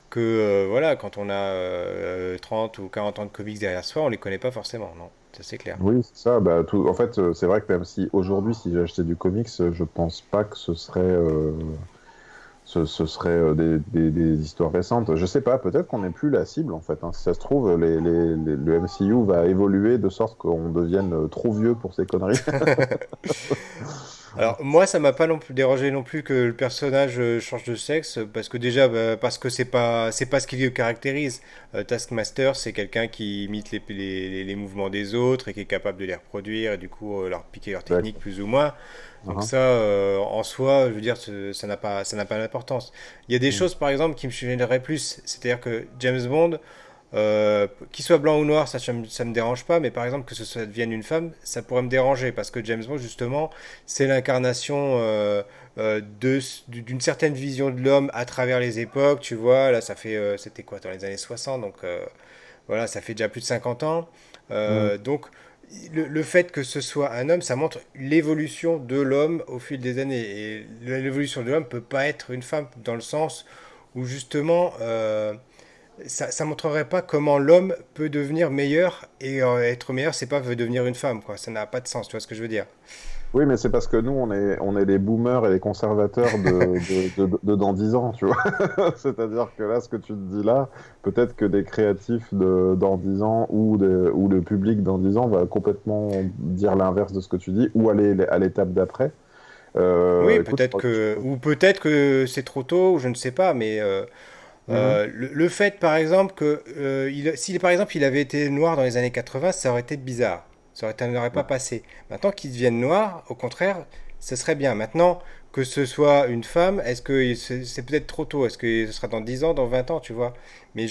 que voilà, quand on a 30 ou 40 ans de comics derrière soi, on les connaît pas forcément, non, ça c'est clair. Oui, c'est ça. Bah, en fait, c'est vrai que même si aujourd'hui, si j'achetais du comics, je pense pas que ce serait des histoires récentes. Je sais pas, peut-être qu'on n'est plus la cible en fait, hein. Si ça se trouve, le MCU va évoluer de sorte qu'on devienne trop vieux pour ces conneries. Alors moi, ça m'a pas non plus dérangé non plus que le personnage change de sexe, parce que déjà, bah, parce que c'est pas ce qui le caractérise. Taskmaster, c'est quelqu'un qui imite les mouvements des autres et qui est capable de les reproduire et du coup leur piquer leur technique D'accord. plus ou moins. Donc Uhum. ça, en soi, je veux dire, ça n'a pas d'importance. Il y a des Mhm. choses, par exemple, qui me gêneraient plus. C'est-à-dire que James Bond, qu'il soit blanc ou noir, ça me dérange pas, mais par exemple que ça devienne une femme, ça pourrait me déranger, parce que James Bond, justement, c'est l'incarnation d'une certaine vision de l'homme à travers les époques, tu vois, là c'était quoi, dans les années 60, donc voilà, ça fait déjà plus de 50 ans. Mhm. Donc le fait que ce soit un homme, ça montre l'évolution de l'homme au fil des années, et l'évolution de l'homme peut pas être une femme, dans le sens où justement ça montrerait pas comment l'homme peut devenir meilleur et être meilleur, c'est pas veut devenir une femme, quoi. Ça n'a pas de sens, tu vois ce que je veux dire? Oui, mais c'est parce que nous, on est les boomers et les conservateurs de dans 10 ans, tu vois. C'est-à-dire que là, ce que tu te dis là, peut-être que des créatifs dans 10 ans ou le public dans 10 ans va complètement dire l'inverse de ce que tu dis ou aller à l'étape d'après. Oui, Écoute, ou peut-être que c'est trop tôt, ou je ne sais pas, mais Mhm. le fait, par exemple, que si par exemple il avait été noir dans les années 80, ça aurait été bizarre. Ça n'aurait pas passé. Maintenant qu'il devienne noir, au contraire, ce serait bien. Maintenant que ce soit une femme, est-ce que c'est peut-être trop tôt? Est-ce que ce sera dans 10 ans, dans 20 ans, tu vois? Mais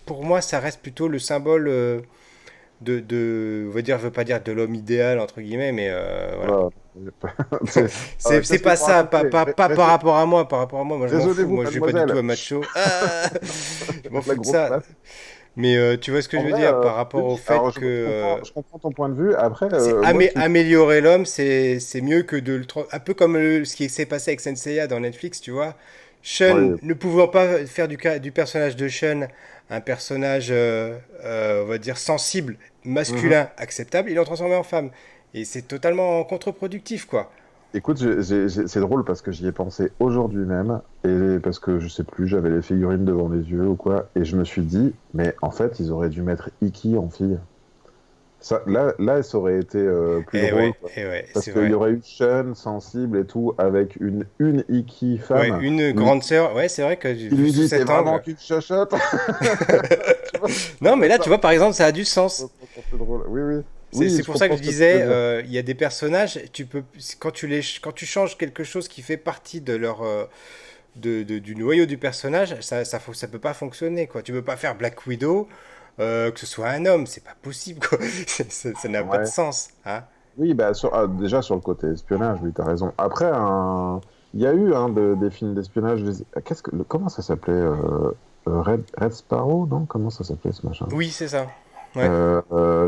pour moi, ça reste plutôt le symbole on va dire, je veux pas dire de l'homme idéal, entre guillemets, mais voilà. Voilà. C'est Qu'est-ce que pas vous ça, racontez? pas par rapport à moi. Par rapport à moi, moi je m'en fous. Raisonnez-vous, Moi je suis pas du tout mademoiselle. un macho. Ah je m'en La fous de grosse ça. patte. Mais tu vois ce que En je veux vrai, dire par rapport au oui, fait alors que je comprends ton point de vue. Après, moi qui. améliorer l'homme, c'est mieux que de un peu comme ce qui s'est passé avec Senseiya dans Netflix, tu vois. Sean, Ouais. ne pouvant pas faire du personnage de Sean un personnage, on va dire, sensible, Mhm. masculin, acceptable, il l'a transformé en femme. Et c'est totalement contre-productif, quoi. Écoute, c'est drôle parce que j'y ai pensé aujourd'hui même, et parce que je sais plus, j'avais les figurines devant les yeux ou quoi, et je me suis dit, mais en fait, ils auraient dû mettre Iki en fille. Là, ça aurait été plus drôle, quoi. Et ouais, Parce c'est qu'il y vrai. aurait eu Sean, sensible et tout, avec une Iki Ouais, femme, une grande sœur, ouais, c'est vrai que qui vu lui sous dit, t'es cet vraiment angle. qu'une chochotte. Tu vois, Non, mais là, ça tu aurait vois, par exemple, ça a du été sens. un peu drôle. Oui, oui. C'est Oui, je pour ça que comprends je ce que tu veux disais, dire. il y a des personnages, quand tu changes quelque chose qui fait partie de du noyau du personnage, ça peut pas fonctionner, quoi. Tu peux pas faire Black Widow, que ce soit un homme, c'est pas possible, quoi. Ça n'a pas de Ouais. sens, hein. Oui, bah, déjà sur le côté espionnage, oui, t'as raison. Après, il y a eu des films d'espionnage. Comment ça s'appelait Red Sparrow, non? Comment ça s'appelait ce machin? Oui, c'est ça. Ouais.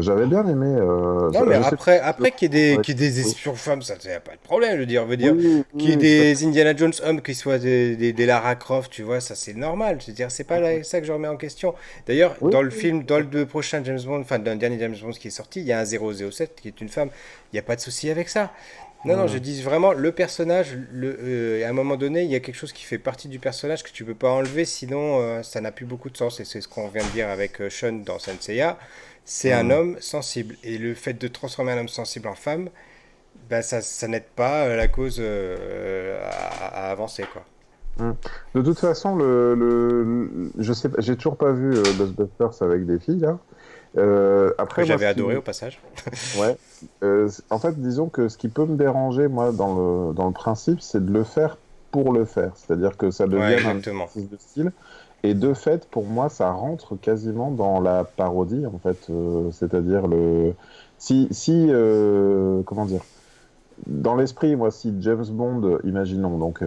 J'avais bien aimé. Non, mais Je sais plus. après qu'il y ait des espions femmes, ça, y a pas de problème, je veux dire, Oui, qu'il y ait oui, tout à fait. des Indiana Jones hommes qui soient des Lara Croft, tu vois, ça c'est normal, je veux dire, c'est pas ça que je remets en question. D'ailleurs, Oui, dans le oui, film, tout dans à le fait. prochain James Bond, enfin, dans le dernier James Bond qui est sorti, il y a un 007 qui est une femme, il n'y a pas de souci avec ça. Non, non, je Hmm. dis vraiment, le personnage, à un moment donné, il y a quelque chose qui fait partie du personnage que tu peux pas enlever, sinon ça n'a plus beaucoup de sens, et c'est ce qu'on vient de dire avec Sean dans Senseiya. C'est un Hmm. homme sensible. Et le fait de transformer un homme sensible en femme, ben ça n'aide pas la cause à avancer, quoi. Hmm. De toute façon, je sais pas, j'ai toujours pas vu Ghostbusters avec des filles là. Que Après, moi, j'avais adoré au passage. ouais, en fait, disons que ce qui peut me déranger, moi, dans le principe, c'est de le faire pour le faire. C'est-à-dire que ça Ouais, devienne un exactement. exercice de style. Et de fait, pour moi, ça rentre quasiment dans la parodie, en fait. C'est-à-dire comment dire? Dans l'esprit, moi, si James Bond, imaginons, donc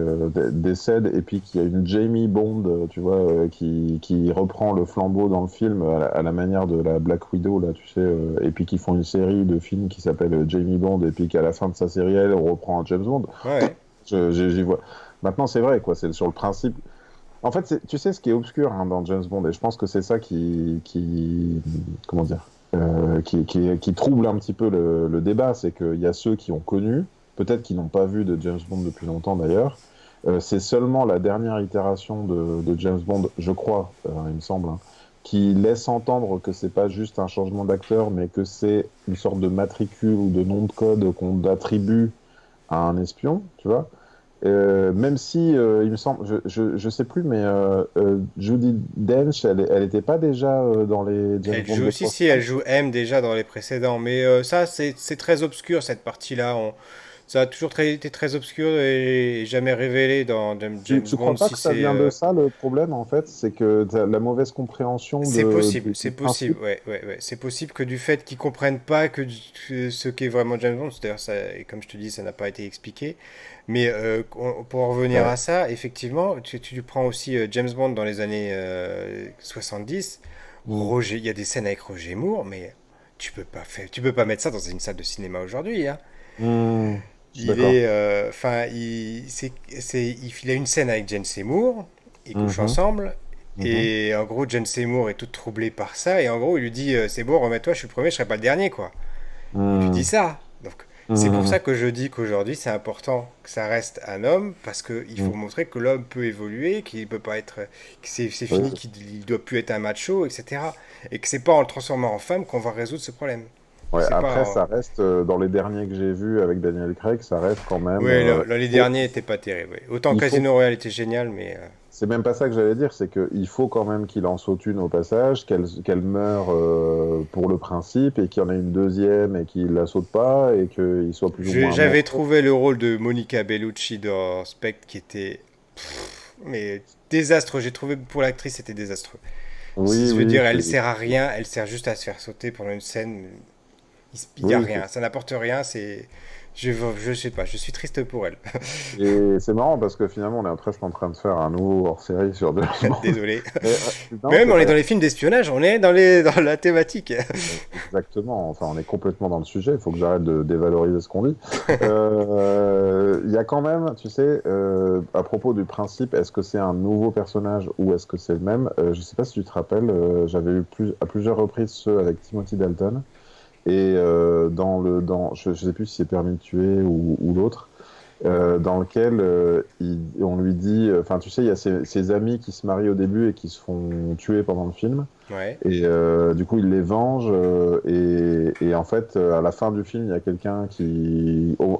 décède et puis qu'il y a une Jamie Bond, tu vois, qui reprend le flambeau dans le film à la manière de la Black Widow, là, tu sais, et puis qui font une série de films qui s'appelle Jamie Bond, et puis qu'à la fin de sa série, elle reprend un James Bond, Ouais, ouais. j'y vois. Maintenant, c'est vrai, quoi, c'est sur le principe. En fait, tu sais ce qui est obscur hein, dans James Bond, et je pense que c'est ça comment dire, qui trouble un petit peu le débat, c'est qu'il y a ceux qui ont connu, peut-être qui n'ont pas vu de James Bond depuis longtemps d'ailleurs. C'est seulement la dernière itération de James Bond, je crois, il me semble, hein, qui laisse entendre que c'est pas juste un changement d'acteur, mais que c'est une sorte de matricule ou de nom de code qu'on attribue à un espion, tu vois. Même si, il me semble, je sais plus, mais Judi Dench, elle était pas déjà dans les James Elle Bond joue des aussi, si, elle Brosnan? joue M déjà dans les précédents. Mais ça, c'est très obscur, cette partie-là. Ça a toujours été très obscur et jamais révélé dans James Tu Bond crois pas si que ça c'est vient de ça, le problème, en fait? C'est que t'as la mauvaise compréhension C'est du principe? possible, ouais, ouais, ouais. C'est possible que du fait qu'ils comprennent pas que ce qu'est vraiment James Bond, c'est-à-dire ça, et comme je te dis, ça n'a pas été expliqué. Mais pour en revenir Ouais. à ça, effectivement, tu prends aussi James Bond dans les années 70. Hmm. Il y a des scènes avec Roger Moore, mais tu peux pas mettre ça dans une salle de cinéma aujourd'hui, hein. Hmm. Il D'accord. est, enfin, il a une scène avec Jane Seymour, ils couchent Mhm. ensemble, Mhm. Et en gros, John Seymour est tout troublé par ça. Et en gros, il lui dit c'est bon, remets-toi, je suis le premier, je serai pas le dernier, quoi. Il lui dit Mhm. ça. Donc, c'est pour ça Mhm. que je dis qu'aujourd'hui, c'est important que ça reste un homme, parce qu'il faut Mhm. montrer que l'homme peut évoluer, qu'il peut pas être, que c'est Oui, fini, qu'il il doit plus être un macho, etc. Et que c'est pas en le transformant en femme qu'on va résoudre ce problème. Que ouais, c'est pas après, ça reste, dans les derniers que j'ai vus avec Daniel Craig, ça reste quand même. Ouais, les derniers étaient pas terribles. Ouais. Autant Il faut, Casino Royale était génial, mais c'est même pas ça que j'allais dire, c'est qu'il faut quand même qu'il en saute une au passage, qu'elle meure pour le principe, et qu'il y en ait une deuxième et qu'il la saute pas, et qu'il soit plus ou moins j'avais amoureux. trouvé le rôle de Monica Bellucci dans Spectre qui était mais désastreux. J'ai trouvé pour l'actrice c'était désastreux. Oui, Je veux oui, dire, elle sert à rien, elle sert juste à se faire sauter pendant une scène. Il y a oui, rien, ça n'apporte rien. C'est, je sais pas, je suis triste pour elle. et c'est marrant parce que finalement, on est presque en train de faire un nouveau hors-série sur James Bond. Désolé. Mais, Mais non, même c'est on est pas dans les films d'espionnage, on est dans la thématique. exactement. Enfin, on est complètement dans le sujet. Il faut que j'arrête de dévaloriser ce qu'on dit. Il y a quand même, tu sais, à propos du principe, est-ce que c'est un nouveau personnage ou est-ce que c'est le même? Je sais pas si tu te rappelles, j'avais eu à plusieurs reprises ceux avec Timothy Dalton. Et je sais plus si c'est Permis de tuer ou l'autre, dans lequel on lui dit, enfin tu sais, il y a ses amis qui se marient au début et qui se font tuer pendant le film. Ouais. Et du coup, il les venge. Et en fait, à la fin du film, il y a quelqu'un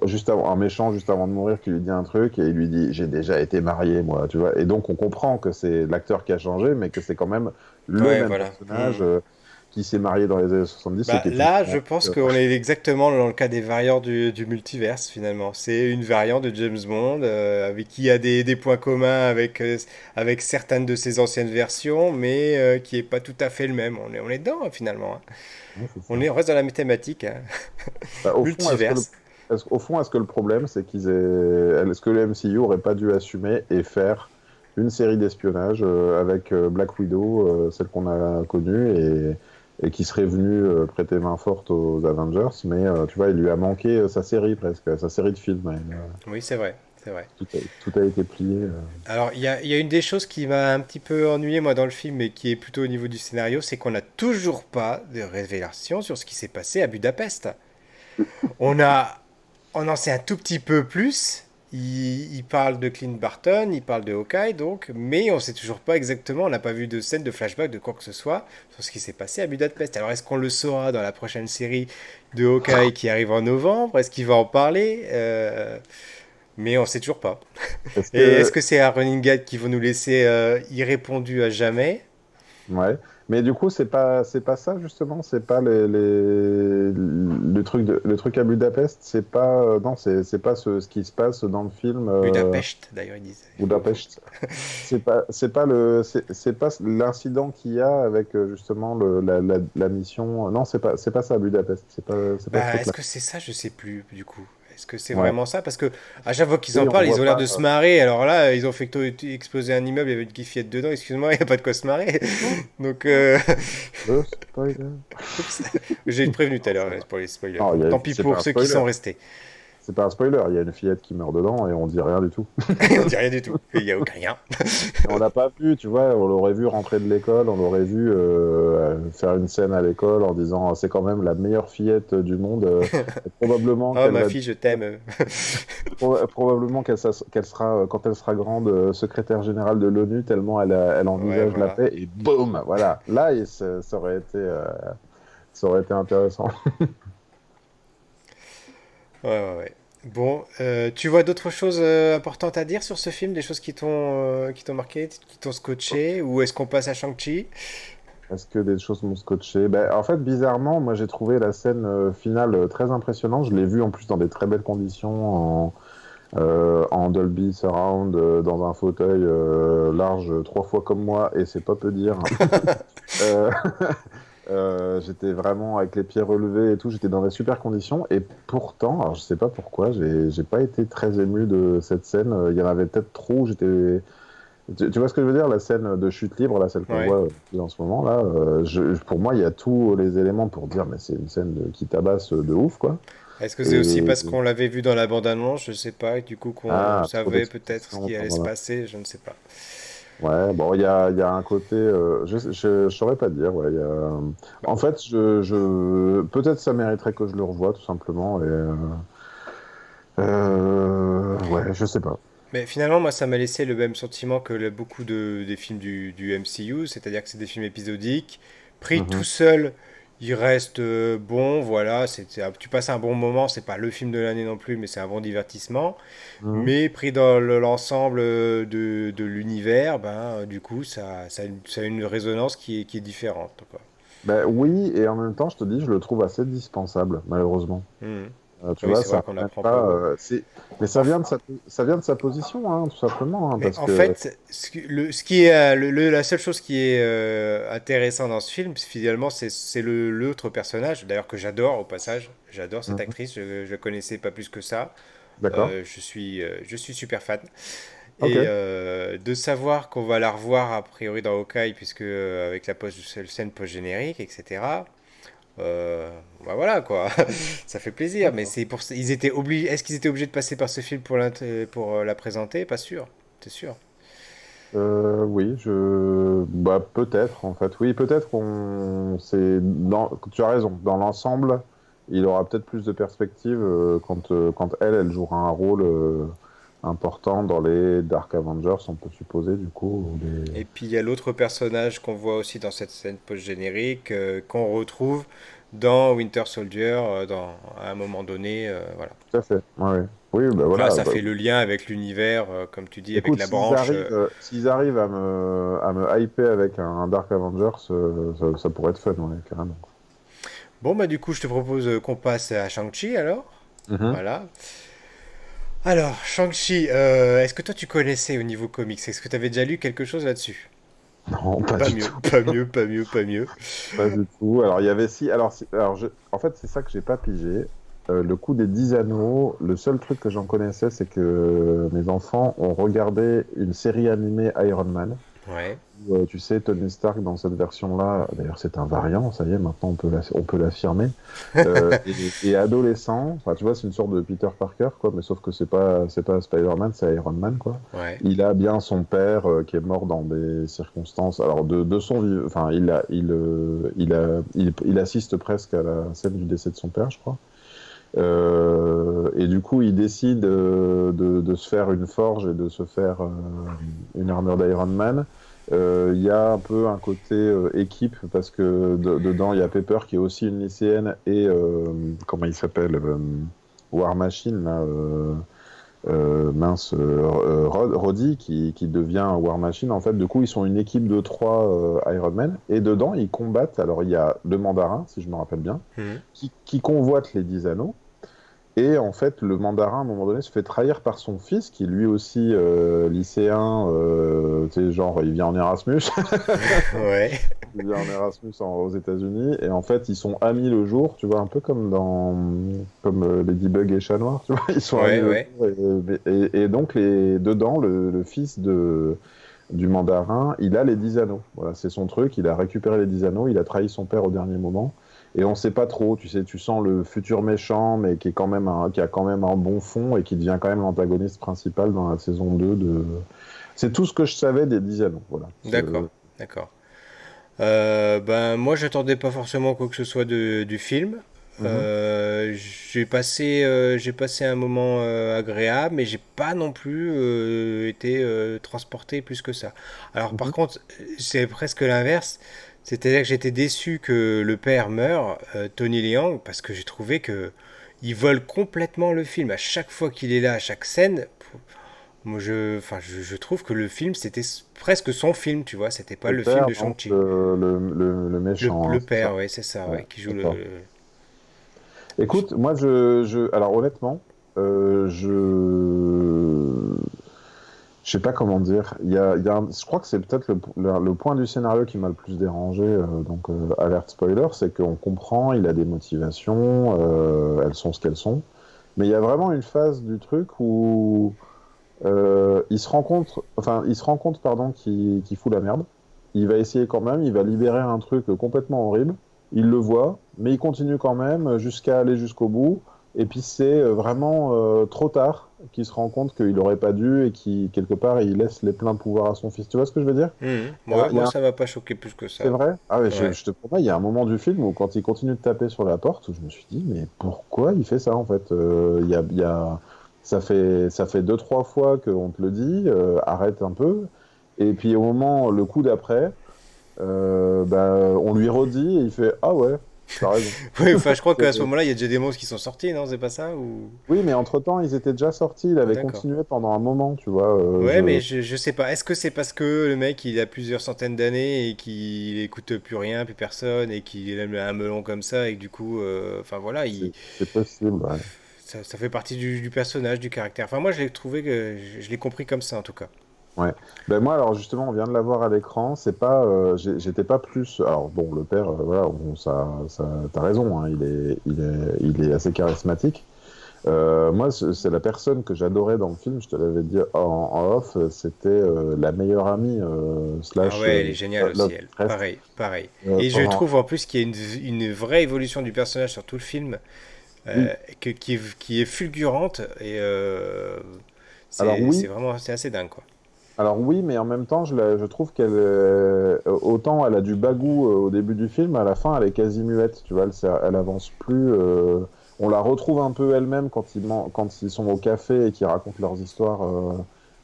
juste avant, un méchant, juste avant de mourir, qui lui dit un truc et il lui dit, j'ai déjà été marié, moi, tu vois. Et donc, on comprend que c'est l'acteur qui a changé, mais que c'est quand même le Ouais, même voilà. personnage qui s'est marié dans les années 70 et Bah, qui est là, toujours en je pense qu'on est exactement dans le cas des variants du multiverse, finalement. C'est une variante de James Bond, avec qui a des points communs avec certaines de ses anciennes versions, mais qui est pas tout à fait le même. On est dedans, hein, finalement. Hein. Ouais, c'est ça. On reste dans la mathématique. Hein. Bah, au fond, Multiverse. est-ce que le problème, c'est est-ce que le MCU aurait pas dû assumer et faire une série d'espionnage avec Black Widow, celle qu'on a connue, et qui serait venue prêter main forte aux Avengers, mais tu vois, il lui a manqué sa série presque, sa série de films. Oui, c'est vrai. C'est vrai. Tout a été plié. Alors, il y a une des choses qui m'a un petit peu ennuyé, moi, dans le film, mais qui est plutôt au niveau du scénario, c'est qu'on n'a toujours pas de révélation sur ce qui s'est passé à Budapest. On a, on en sait un tout petit peu plus. Il parle de Clint Barton, il parle de Hawkeye, donc, mais on sait toujours pas exactement, on n'a pas vu de scène de flashback de quoi que ce soit sur ce qui s'est passé à Budapest. Alors, est-ce qu'on le saura dans la prochaine série de Hawkeye qui arrive en novembre? Est-ce qu'il va en parler? Mais on sait toujours pas. Est-ce Et est-ce que que c'est un running gag qui vont nous laisser irrépondu à jamais? Ouais, mais du coup, c'est pas ça justement, c'est pas le truc à Budapest, c'est pas, non, c'est pas ce qui se passe dans le film Budapest, d'ailleurs, ils disent. Il faut, Budapest. C'est pas l'incident qu'il y a avec justement la mission. Non, c'est pas ça, Budapest. C'est pas ce Bah, est-ce truc-là. que c'est ça? Je sais plus, du coup. Est-ce que c'est Ouais. vraiment ça? Parce que à chaque fois qu'ils en Oui, on parlent, ils voit ont l'air de pas. se marrer. Alors là, ils ont fait exploser un immeuble, il y avait une fillette dedans. Excuse-moi, il n'y a pas de quoi se marrer. Donc, Le spoiler. oups. J'ai prévenu tout à Non, ça l'heure va. pour les spoilers. Non, Tant pis c'est pas pour un ceux qui spoiler. sont restés. C'est pas un spoiler. Il y a une fillette qui meurt dedans et on dit rien du tout. On dit rien du tout. Il n'y a aucun rien. On l'a pas vu, tu vois, on l'aurait vu rentrer de l'école, on l'aurait vu faire une scène à l'école en disant c'est quand même la meilleure fillette du monde. Et probablement Oh, qu'elle ma va, fille, je t'aime. probablement qu'elle sera, quand elle sera grande, secrétaire générale de l'ONU, tellement elle Ouais, envisage la voilà. paix, et boum, voilà. Là, ça aurait été intéressant. Ouais, ouais, ouais. Bon, tu vois d'autres choses importantes à dire sur ce film, des choses qui t'ont marqué, qui t'ont scotché, ou est-ce qu'on passe à Shang-Chi? Est-ce que des choses m'ont scotché? Ben, en fait, bizarrement, moi j'ai trouvé la scène finale très impressionnante. Je l'ai vue en plus dans des très belles conditions, en Dolby Surround, dans un fauteuil large 3 fois comme moi, et c'est pas peu dire. Euh, j'étais vraiment avec les pieds relevés et tout, j'étais dans des super conditions, et pourtant, alors je sais pas pourquoi, j'ai pas été très ému de cette scène. Il y en avait peut-être trop. Tu vois ce que je veux dire, la scène de chute libre, là, celle qu'on Ouais. voit en ce moment, là, pour moi, il y a tous les éléments pour dire, mais c'est une scène qui tabasse de ouf, quoi. Est-ce que c'est aussi Et parce qu'on l'avait vu dans la bande-annonce, je sais pas, et du coup qu'on ah, trop savait peut-être ce d'exposition qui allait se pendant la... passer, je ne sais pas. Ouais, bon, il y a un côté, je saurais pas dire, ouais, en fait, peut-être ça mériterait que je le revoie, tout simplement, ouais, je sais pas. Mais finalement, moi, ça m'a laissé le même sentiment que beaucoup des films du MCU, c'est-à-dire que c'est des films épisodiques. Pris tout Mhm, seul, il reste bon, voilà, tu passes un bon moment, c'est pas le film de l'année non plus, mais c'est un bon divertissement. mhm. Mais pris dans l'ensemble de l'univers, du coup, ça a une résonance qui est différente, quoi. Ben oui, et en même temps, je te dis, je le trouve assez dispensable, malheureusement. Mhm. Tu Oui, vois, c'est vrai ça qu'on même n'apprend pas pas. beaucoup. Mais ça Enf- vient ça vient de sa position, hein, tout simplement, hein, Mais parce en que. fait, ce qui est, la seule chose qui est intéressant dans ce film, finalement, c'est l'autre personnage, d'ailleurs que j'adore au passage. J'adore cette Mhm. actrice, je ne connaissais pas plus que ça. D'accord. Je suis super fan. Et Ok. de savoir qu'on va la revoir a priori dans Hawkeye, puisque avec la scène post-générique, etc. Euh, voilà quoi, ça fait plaisir. Mais D'accord. c'est pour, ils étaient obligés. Est-ce qu'ils étaient obligés de passer par ce film pour la présenter? Pas sûr. C'est sûr. Oui, bah, peut-être, en fait. Oui, peut-être tu as raison. Dans l'ensemble, il aura peut-être plus de perspective quand elle jouera un rôle important dans les Dark Avengers, on peut supposer, du coup. Et puis il y a l'autre personnage qu'on voit aussi dans cette scène post-générique, qu'on retrouve dans Winter Soldier, à un moment donné. Voilà. Tout à fait. Ouais, ouais. Oui, bah Donc là, voilà. ça Bah, fait le lien avec l'univers, comme tu dis, avec écoute, la branche. s'ils arrivent à me hyper avec un Dark Avengers, ça pourrait être fun, ouais, carrément. Bon, bah du coup, je te propose qu'on passe à Shang-Chi alors. Mhm. Voilà. Alors, Shang-Chi, est-ce que toi tu connaissais au niveau comics? Est-ce que tu avais déjà lu quelque chose là-dessus? Non, pas Pas du mieux, tout. pas mieux, pas mieux, pas mieux. Pas du tout. Alors, il y avait si. En fait, c'est ça que j'ai pas pigé. Le coup des 10 anneaux, le seul truc que j'en connaissais, c'est que mes enfants ont regardé une série animée Iron Man. Ouais. Où, tu sais, Tony Stark, dans cette version-là, d'ailleurs, c'est un variant, ça y est, maintenant on peut l'affirmer. Et adolescent, enfin, tu vois, c'est une sorte de Peter Parker, quoi, mais sauf que c'est pas Spider-Man, c'est Iron Man, quoi. Ouais. Il a bien son père qui est mort dans des circonstances. Alors de son vivant, enfin il assiste presque à la scène du décès de son père, je crois. Et du coup, il décide de se faire une forge et de se faire une armure d'Iron Man. Il y a un peu un côté équipe parce que dedans il y a Pepper qui est aussi une lycéenne et comment il s'appelle War Machine là, mince, Roddy qui devient War Machine. En fait, du coup, ils sont une équipe de trois Iron Man. Et dedans, ils combattent. Alors, il y a le mandarin, si je me rappelle bien, Mhm. qui convoite les 10 anneaux. Et en fait, le mandarin, à un moment donné, se fait trahir par son fils, qui lui aussi lycéen, tu sais, genre, il vient en Erasmus. Ouais. Il vient en Erasmus aux États-Unis. Et en fait, ils sont amis le jour, tu vois, un peu comme Ladybug et Chat Noir, tu vois, ils sont amis Ouais, le ouais. jour. Et donc, dedans, le fils du mandarin, il a les 10 anneaux. Voilà, c'est son truc, il a récupéré les 10 anneaux, il a trahi son père au dernier moment. Et on sait pas trop, tu sais, tu sens le futur méchant, mais qui a quand même un bon fond et qui devient quand même l'antagoniste principal dans la saison 2 de. C'est tout ce que je savais des 10 anneaux, voilà. D'accord, d'accord. Moi, j'attendais pas forcément quoi que ce soit du film. Mhm, J'ai passé un moment agréable, mais j'ai pas non plus été transporté plus que ça. Alors, par mhm. contre, c'est presque l'inverse. C'est-à-dire que j'étais déçu que le père meure, Tony Leung, parce que j'ai trouvé que il vole complètement le film. À chaque fois qu'il est là, à chaque scène, moi je trouve que le film c'était presque son film, tu vois. C'était pas Le le film père, de donc Shang-Chi. le méchant, hein, Le c'est ça. père, ouais, c'est ça, Ouais, ouais, qui joue d'accord. le... Écoute, moi, alors honnêtement, euh, je, je sais pas comment dire. Je crois que c'est peut-être le point du scénario qui m'a le plus dérangé. Donc, alerte spoiler, c'est qu'on comprend, il a des motivations, elles sont ce qu'elles sont. Mais il y a vraiment une phase du truc où il se rend compte, pardon, qu'il fout la merde. Il va essayer quand même, il va libérer un truc complètement horrible. Il le voit, mais il continue quand même jusqu'à aller jusqu'au bout. Et puis c'est vraiment trop tard. qui se rend compte qu'il aurait pas dû et qui, quelque part, il laisse les pleins pouvoirs à son fils. Tu vois ce que je veux dire? Ouais, Il y moi a ça m'a pas choqué plus que C'est ça. vrai? Ah ouais, Ouais. je te promets, il y a un moment du film où quand il continue de taper sur la porte, je me suis dit, mais pourquoi il fait ça en fait? Ça fait deux, trois fois qu'on te le dit, arrête un peu. Et puis au moment, le coup d'après, bah, on lui redit et il fait, ah ouais, t'as raison. Oui, enfin, je crois C'est- qu'à ce moment-là, il y a déjà des monstres qui sont sortis, non? C'est pas ça? Ou... Oui, mais entre-temps, ils étaient déjà sortis, il avait D'accord. continué pendant un moment, tu vois. Ouais, mais je sais pas. Est-ce que c'est parce que le mec il a plusieurs centaines d'années et qu'il écoute plus rien, plus personne et qu'il aime un melon comme ça et que du coup, enfin voilà, C'est possible, ouais. ça fait partie du personnage, du caractère. Enfin, moi je l'ai trouvé que je l'ai compris comme ça en tout cas. Ouais. Ben moi, alors justement, on vient de l'avoir à l'écran. C'est pas, j'étais pas plus. Alors bon, le père, voilà, t'as raison. Hein, il est assez charismatique. Moi, c'est la personne que j'adorais dans le film. Je te l'avais dit en off. C'était la meilleure amie Ah slash ouais, elle est géniale aussi, love elle. interest, Pareil, pareil. Et je pendant. trouve en plus qu'il y a une vraie évolution du personnage sur tout le film, Oui. qui est fulgurante et Alors c'est oui, vraiment c'est assez dingue quoi. Alors oui, mais en même temps, je trouve qu'elle, autant elle a du bagou au début du film, à la fin, elle est quasi muette. Tu vois, elle avance plus. On la retrouve un peu elle-même quand ils sont au café et qu'ils racontent leurs histoires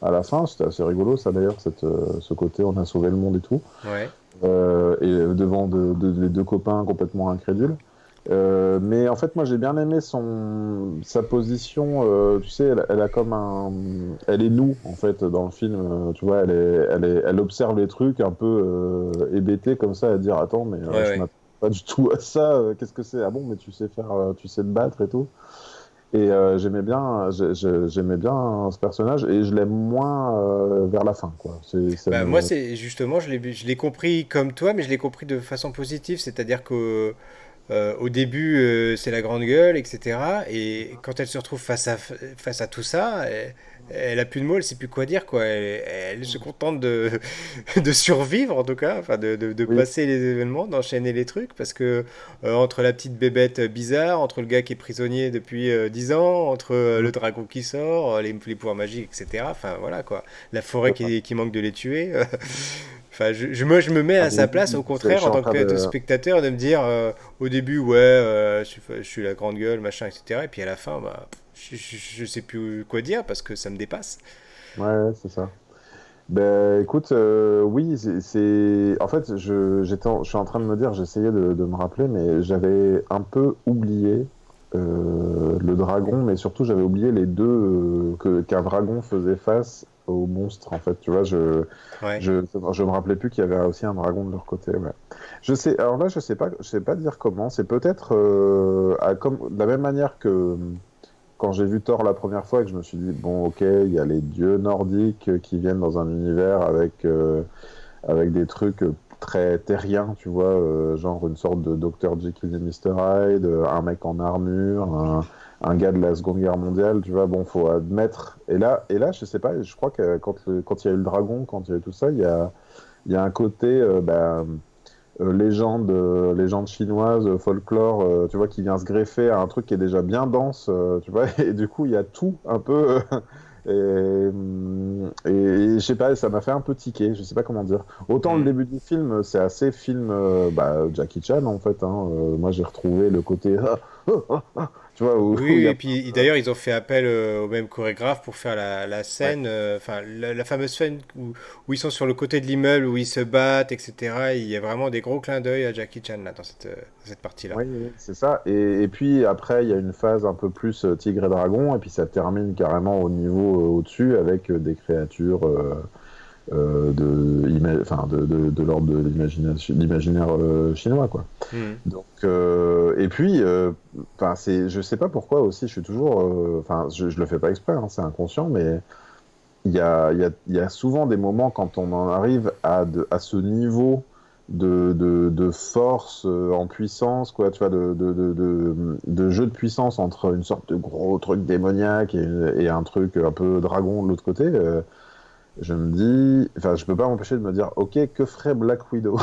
à la fin. C'était assez rigolo, ça d'ailleurs, ce côté on a sauvé le monde et tout. Ouais. Et devant les deux copains complètement incrédules. Mais en fait, moi, j'ai bien aimé sa position. Tu sais, elle a comme un, elle est nous en fait dans le film. Tu vois, elle observe les trucs un peu hébétée comme ça, à dire attends, mais Ouais, je ouais. m'attends pas du tout à ça. Qu'est-ce que c'est? Ah bon, mais tu sais faire, tu sais te battre et tout. Et j'aimais bien ce personnage et je l'aime moins vers la fin, quoi. Bah, moi, c'est justement, je l'ai compris comme toi, mais je l'ai compris de façon positive. C'est-à-dire qu'au au début, c'est la grande gueule, etc. Et quand elle se retrouve face à tout ça, elle a plus de mots, elle sait plus quoi dire, quoi. Elle se contente de survivre, en tout cas, enfin, de Oui. passer les événements, d'enchaîner les trucs, parce que entre la petite bébête bizarre, entre le gars qui est prisonnier depuis 10 ans, entre le dragon qui sort, les pouvoirs magiques, etc. Enfin, voilà, quoi. La forêt qui manque de les tuer. Enfin, moi, je me mets Ah à oui, sa place, au je contraire, suis en en tant train que de. spectateur, de me dire au début, ouais, je suis la grande gueule, machin, etc. Et puis à la fin, bah, je sais plus quoi dire parce que ça me dépasse. Ouais, c'est ça. Ben, écoute, oui, en fait, je suis en train de me dire, j'essayais de me rappeler, mais j'avais un peu oublié le dragon, mais surtout j'avais oublié les deux qu'un dragon faisait face au monstre. En fait, tu vois, Ouais. je me rappelais plus qu'il y avait aussi un dragon de leur côté. Ouais. Alors là, je sais pas dire comment. C'est peut-être comme de la même manière que quand j'ai vu Thor la première fois, et que je me suis dit, bon, ok, il y a les dieux nordiques qui viennent dans un univers avec des trucs très terriens, tu vois, genre une sorte de Dr. Jekyll et Mr. Hyde, un mec en armure, un gars de la Seconde Guerre mondiale, tu vois, bon, faut admettre. Je sais pas, je crois que quand il y a eu le dragon, quand il y a eu tout ça, il y a un côté, légende chinoise, folklore, tu vois, qui vient se greffer à un truc qui est déjà bien dense, tu vois, et du coup, il y a tout un peu. Et je sais pas, ça m'a fait un peu tiquer, je sais pas comment dire. Autant le Mm. début du film, c'est assez film Jackie Chan en fait. Hein. Moi, j'ai retrouvé le côté, tu vois, où il Oui, y et a. puis d'ailleurs, ils ont fait appel au même chorégraphe pour faire la Ouais. scène, enfin la fameuse scène où ils sont sur le côté de l'immeuble, où ils se battent, etc. Il y a vraiment des gros clins d'œil à Jackie Chan là, dans cette partie-là. Oui, oui, c'est ça. Et puis après, il y a une phase un peu plus tigre et dragon, et puis ça termine carrément au niveau au-dessus avec des créatures enfin, de l'ordre de l'imaginaire chinois, quoi. Mm. Donc, et puis, enfin, je sais pas pourquoi aussi, je suis toujours, enfin, je le fais pas exprès, hein, c'est inconscient, mais il y a souvent des moments quand on en arrive à ce niveau de force en puissance, quoi, tu vois, de jeu de puissance entre une sorte de gros truc démoniaque et un truc un peu dragon de l'autre côté. je me dis, enfin, je peux pas m'empêcher de me dire, ok, que ferait Black Widow?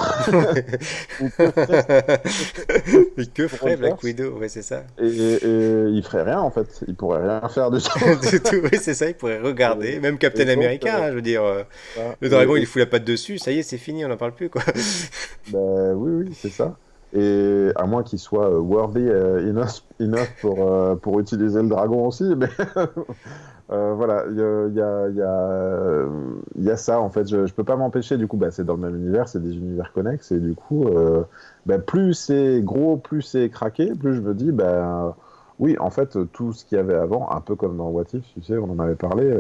Ou que ferait Mais que Steve ferait Black Rogers? Widow? Ouais, c'est ça. Et il ferait rien en fait, il pourrait rien faire du tout. Du tout, oui, c'est ça, il pourrait regarder. Même Et Captain donc, America, hein, je veux dire, voilà. le dragon, il fout la patte dessus, ça y est, c'est fini, on n'en parle plus, quoi. Ben, oui, oui, c'est ça. Et à moins qu'il soit worthy enough pour utiliser le dragon aussi, mais voilà, il y a ça en fait. Je peux pas m'empêcher, du coup, bah, c'est dans le même univers, c'est des univers connexes, et du coup, bah, plus c'est gros, plus c'est craqué, plus je me dis, bah, oui, en fait, tout ce qu'il y avait avant, un peu comme dans What If, tu sais, on en avait parlé,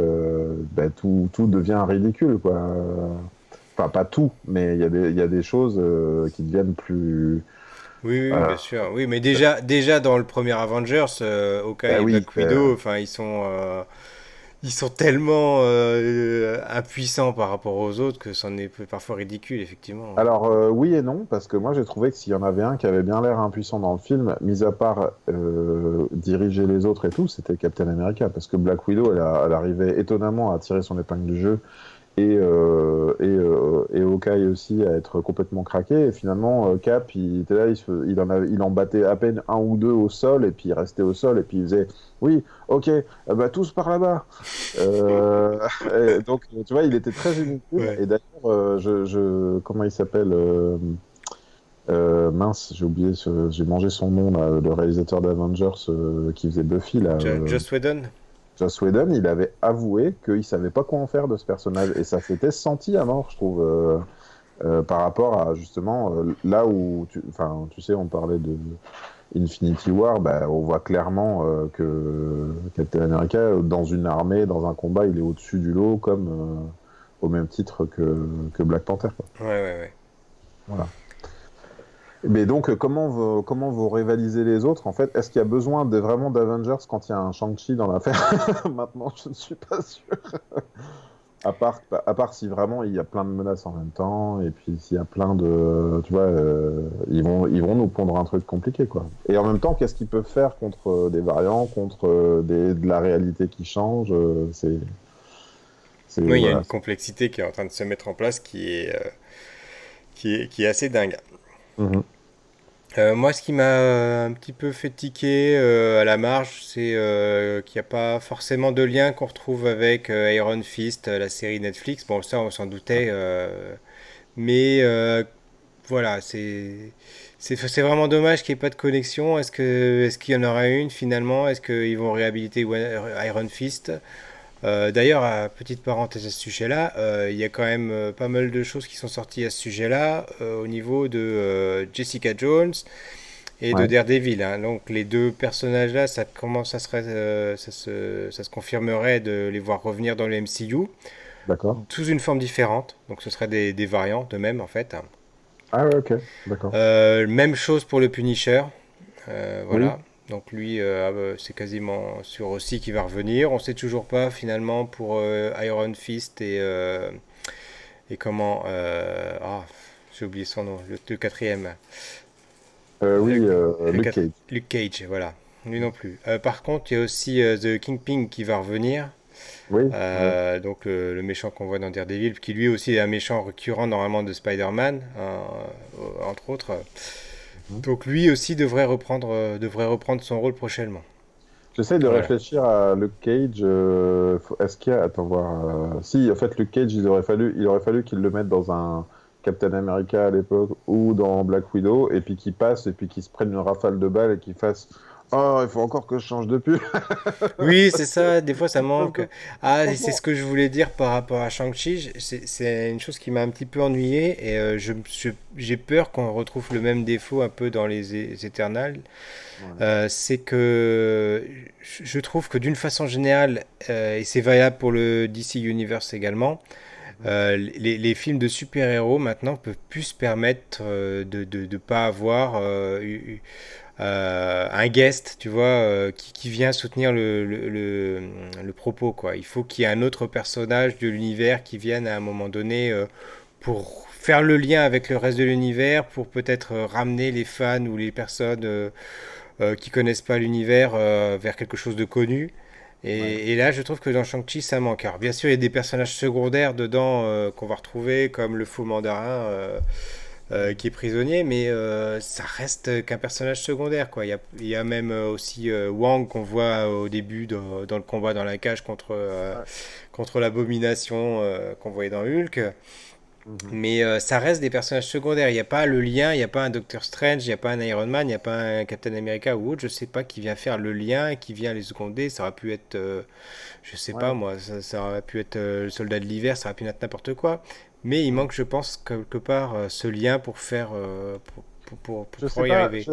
bah, tout devient ridicule, quoi. Enfin, pas tout, mais il y a des choses qui deviennent plus. Oui, oui, oui, Euh, bien sûr. Oui, mais déjà dans le premier Avengers, Hawkeye bah et oui. Black Widow, enfin, ils sont tellement impuissants par rapport aux autres que c'en est parfois ridicule, effectivement. Alors, oui et non, parce que moi j'ai trouvé que s'il y en avait un qui avait bien l'air impuissant dans le film, mis à part diriger les autres et tout, c'était Captain America. Parce que Black Widow, elle arrivait étonnamment à tirer son épingle du jeu et Hawkeye aussi à être complètement craqué. Et finalement, Cap, il était là, il en battait à peine un ou deux au sol, et puis il restait au sol, et puis il faisait, oui, ok, bah, tous par là-bas. Euh, et donc, tu vois, il était très inutile. Ouais. Et d'ailleurs, comment il s'appelle mince, j'ai oublié, j'ai mangé son nom, là, le réalisateur d'Avengers qui faisait Buffy, là, Joss Whedon? Joss Whedon, il avait avoué qu'il savait pas quoi en faire de ce personnage. Et ça s'était senti à mort, je trouve, par rapport à justement là où, enfin, tu sais, on parlait de Infinity War, bah, on voit clairement que Captain America, dans une armée, dans un combat, il est au-dessus du lot, comme au même titre que Black Panther, quoi. Ouais, ouais, ouais. Voilà. Mais donc, comment vous rivalisez les autres, en fait? Est-ce qu'il y a besoin vraiment d'Avengers quand il y a un Shang-Chi dans l'affaire? Maintenant, je ne suis pas sûr. À part si vraiment il y a plein de menaces en même temps, et puis s'il y a plein de. Tu vois, ils vont nous pondre un truc compliqué, quoi. Et en même temps, qu'est-ce qu'ils peuvent faire contre des variants, contre de la réalité qui change? Oui, il y a Voilà. une complexité qui est en train de se mettre en place qui est assez dingue. Mhm. Moi, ce qui m'a un petit peu fait tiquer à la marge, c'est qu'il n'y a pas forcément de lien qu'on retrouve avec Iron Fist, la série Netflix. Bon, ça, on s'en doutait, mais voilà, c'est vraiment dommage qu'il n'y ait pas de connexion. Est-ce qu'il y en aura une finalement? Est-ce qu'ils vont réhabiliter Iron Fist? D'ailleurs, petite parenthèse à ce sujet-là, il y a quand même pas mal de choses qui sont sorties à ce sujet-là au niveau de Jessica Jones et de Ouais, Daredevil, hein. Donc les deux personnages-là, ça se confirmerait de les voir revenir dans le MCU d'accord. sous une forme différente. Donc ce serait des variantes de même en fait. Ah ouais, ok, d'accord. Même chose pour le Punisher. Oui, Voilà. Donc lui, c'est quasiment sûr aussi qu'il va revenir. On sait toujours pas finalement pour Iron Fist et comment. J'ai oublié son nom. Le quatrième. Le, oui, le Luke quat- Cage. Luke Cage, voilà. Lui non plus. Par contre, il y a aussi The Kingpin qui va revenir. Oui, ouais. Donc le méchant qu'on voit dans Daredevil, qui lui aussi est un méchant récurrent normalement de Spider-Man, entre autres. Mhm. Donc lui aussi devrait reprendre son rôle prochainement. J'essaie de Voilà. réfléchir à Luke Cage. Est-ce qu'il y a. Attends, voir. Si, en fait, Luke Cage, il aurait fallu qu'il le mette dans un Captain America à l'époque ou dans Black Widow, et puis qu'il passe, et puis qu'il se prenne une rafale de balles et qu'il fasse. Oh, il faut encore que je change de pull. Oui, c'est ça, des fois ça Parce manque. que, Ah, et c'est ce franchement. que je voulais dire par rapport à Shang-Chi. C'est une chose qui m'a un petit peu ennuyé et j'ai peur qu'on retrouve le même défaut un peu dans les Éternals. Ouais. C'est que je trouve que d'une façon générale, et c'est valable pour le DC Universe également, Mhm. les films de super-héros maintenant peuvent plus se permettre de pas avoir un guest, tu vois, qui vient soutenir le propos, quoi. Il faut qu'il y ait un autre personnage de l'univers qui vienne à un moment donné pour faire le lien avec le reste de l'univers, pour peut-être ramener les fans ou les personnes qui connaissent pas l'univers vers quelque chose de connu. Ouais. Et là, je trouve que dans Shang-Chi, ça manque. Alors, bien sûr, il y a des personnages secondaires dedans qu'on va retrouver, comme le faux mandarin qui est prisonnier, mais ça reste qu'un personnage secondaire, quoi. Il y a même aussi Wang qu'on voit au début dans le combat dans la cage Ouais. contre l'abomination qu'on voyait dans Hulk. Mhm. Mais ça reste des personnages secondaires. Il n'y a pas le lien, il n'y a pas un Doctor Strange, il n'y a pas un Iron Man, il n'y a pas un Captain America ou autre, je sais pas, qui vient faire le lien, qui vient les seconder. Ça aurait pu être, je sais pas Ouais. moi, ça aurait pu être le soldat de l'hiver, ça aurait pu être n'importe quoi. Mais il Mhm. manque, je pense, quelque part ce lien pour faire, Je sais pour y pas, arriver.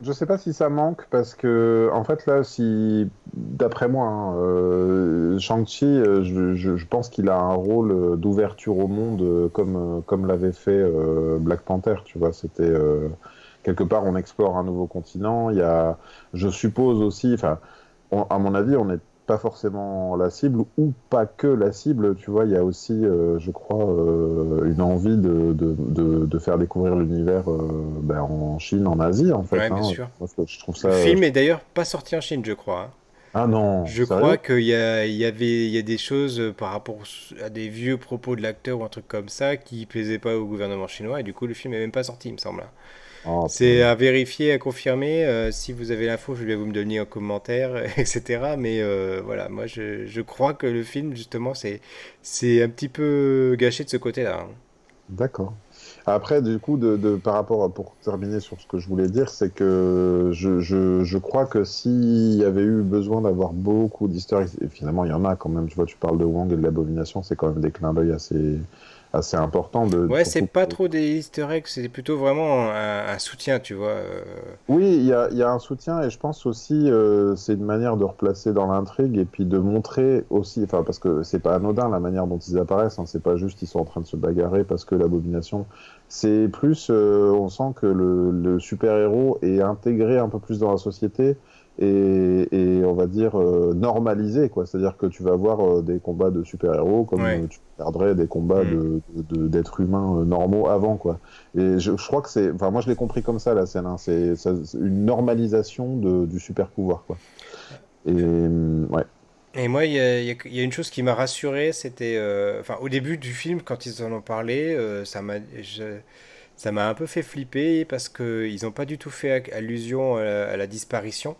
je sais pas si ça manque parce que, en fait, là, si, d'après moi, hein, Shang-Chi, je pense qu'il a un rôle d'ouverture au monde comme l'avait fait Black Panther, tu vois. C'était quelque part, on explore un nouveau continent. Il y a, je suppose aussi, enfin, à mon avis, on n'est pas forcément la cible ou pas que la cible. Tu vois, il y a aussi, je crois, une envie de faire découvrir l'univers ben, en Chine, en Asie, en fait. Ouais, bien Hein. sûr. Moi, je trouve Le ça. film est d'ailleurs pas sorti en Chine, je crois, hein. Ah non, Je sérieux? crois il y a des choses par rapport à des vieux propos de l'acteur ou un truc comme ça qui plaisaient pas au gouvernement chinois et du coup le film est même pas sorti, il me semble. Oh, C'est purée. à vérifier, à confirmer. Si vous avez l'info, je vais vous me donner en commentaire, etc. Mais voilà, moi je crois que le film, justement, c'est un petit peu gâché de ce côté-là, hein. D'accord. Après, du coup, par rapport pour terminer sur ce que je voulais dire, c'est que je crois que s'il y avait eu besoin d'avoir beaucoup d'histoires, et finalement il y en a quand même, tu vois, tu parles de Wang et de l'abomination, c'est quand même des clins d'œil assez importants, Ouais, c'est surtout. pas trop des easter eggs, c'est plutôt vraiment un soutien, tu vois. Oui, il y a un soutien et je pense aussi c'est une manière de replacer dans l'intrigue et puis de montrer aussi, enfin parce que c'est pas anodin la manière dont ils apparaissent, hein, c'est pas juste ils sont en train de se bagarrer parce que l'abomination, c'est plus on sent que le super-héros est intégré un peu plus dans la société et on va dire normalisé quoi, c'est-à-dire que tu vas voir des combats de super-héros comme Ouais. tu perdrais des combats Hmm. d'êtres humains normaux avant quoi. Et je crois que c'est. Enfin, moi, je l'ai compris comme ça, la scène. Hein. C'est une normalisation du super pouvoir, quoi. Et ouais. Et moi, il y a une chose qui m'a rassuré, c'était, enfin, au début du film, quand ils en ont parlé, ça m'a un peu fait flipper parce que ils n'ont pas du tout fait allusion à la disparition.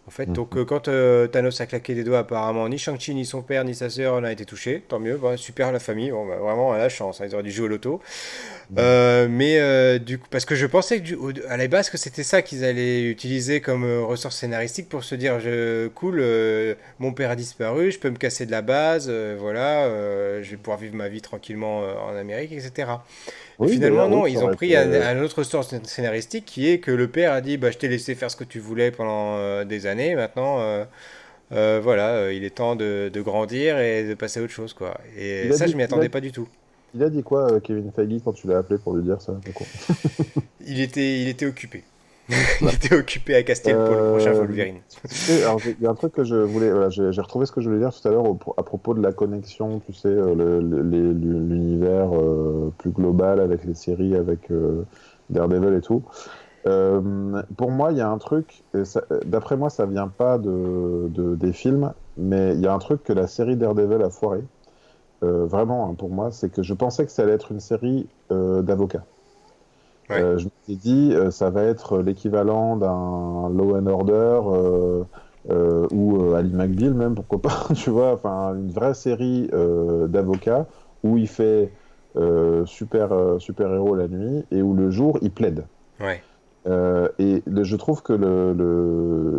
En fait, donc Mhm. quand Thanos a claqué des doigts, apparemment, ni Shang-Chi, ni son père, ni sa sœur n'a été touché. Tant mieux, bah, super la famille, bon, bah, vraiment à la chance, hein, ils auraient dû jouer au loto. Mhm. Mais du coup, parce que je pensais que à la base que c'était ça qu'ils allaient utiliser comme ressort scénaristique pour se dire cool, mon père a disparu, je peux me casser de la base, voilà, je vais pouvoir vivre ma vie tranquillement en Amérique, etc. Et Oui, finalement, d'ailleurs, oui, non, ça ils ont aurait été. pris un autre sort scénaristique qui est que le père a dit bah, je t'ai laissé faire ce que tu voulais pendant des années, maintenant, voilà, il est temps de grandir et de passer à autre chose, quoi. Et Il a ça, je dit, m'y attendais pas du tout. il a dit quoi, Kevin Feige, quand tu l'as appelé pour lui dire ça, du coup? Il était occupé. Il était occupé à caster le prochain Wolverine. Tu sais, alors, il y a un truc que je voulais. Voilà, j'ai retrouvé ce que je voulais dire tout à l'heure à propos de la connexion, tu sais, l'univers plus global avec les séries, avec Daredevil et tout. Pour moi, il y a un truc, et d'après moi, ça vient pas des films, mais il y a un truc que la série Daredevil a foiré, vraiment, hein, pour moi, c'est que je pensais que ça allait être une série d'avocats. Ouais. Je me suis dit, ça va être l'équivalent d'un Law and Order ou Ali McBeal même, pourquoi pas, tu vois, enfin une vraie série d'avocats où il fait super-héros la nuit et où le jour il plaide. Ouais. Je trouve que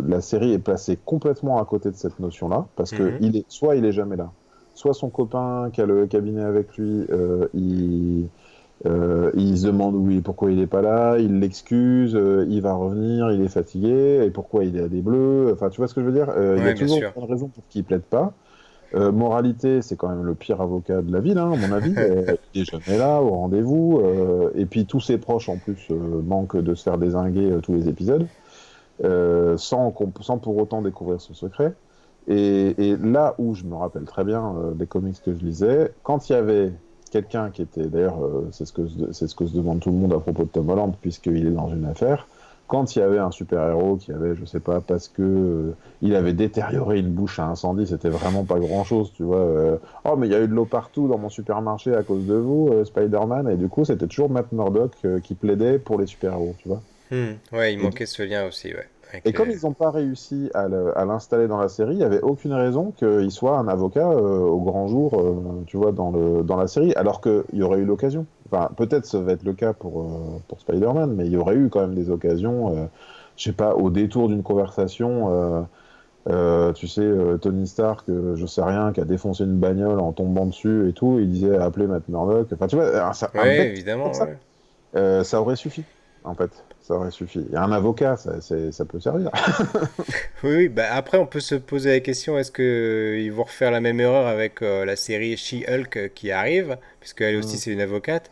la série est placée complètement à côté de cette notion-là, parce que Mhm. soit il est jamais là, soit son copain qui a le cabinet avec lui, il se demande pourquoi il n'est pas là, il l'excuse, il va revenir, il est fatigué, et pourquoi il est à des bleus. Enfin, tu vois ce que je veux dire? Il y a Ouais, bien toujours sûr. une raison pour qu'il ne plaide pas. Moralité, c'est quand même le pire avocat de la ville, hein, à mon avis. Il est jamais là, au rendez-vous. Et puis tous ses proches, en plus, manquent de se faire dézinguer tous les épisodes, sans pour autant découvrir son secret. Et là où je me rappelle très bien des comics que je lisais, quand il y avait quelqu'un qui était, d'ailleurs, c'est ce que se demande tout le monde à propos de Tom Holland, puisqu'il est dans une affaire, quand il y avait un super-héros qui avait, je sais pas, parce que il avait détérioré une bouche à incendie, c'était vraiment pas grand-chose, tu vois. Oh, mais il y a eu de l'eau partout dans mon supermarché à cause de vous, Spider-Man, et du coup, c'était toujours Matt Murdock qui plaidait pour les super-héros, tu vois. Ouais, il Et, manquait ce lien aussi, ouais. Avec et comme les... ils n'ont pas réussi à l'installer dans la série, il n'y avait aucune raison qu'il soit un avocat au grand jour, tu vois, dans la série, alors qu'il y aurait eu l'occasion. Enfin, peut-être ça va être le cas pour Spider-Man, mais il y aurait eu quand même des occasions, je sais pas, au détour d'une conversation, tu sais, Tony Stark, je sais rien, qui a défoncé une bagnole en tombant dessus et tout, il disait appeler Matt Murdock. Enfin, tu vois, un Ouais, bête truc comme évidemment, ça, ouais. ça aurait suffi, en fait. Ça aurait suffi. Et un avocat, ça peut servir. Oui, oui, bah après on peut se poser la question, est-ce que ils vont refaire la même erreur avec la série She-Hulk qui arrive, puisque elle aussi Hmm. c'est une avocate,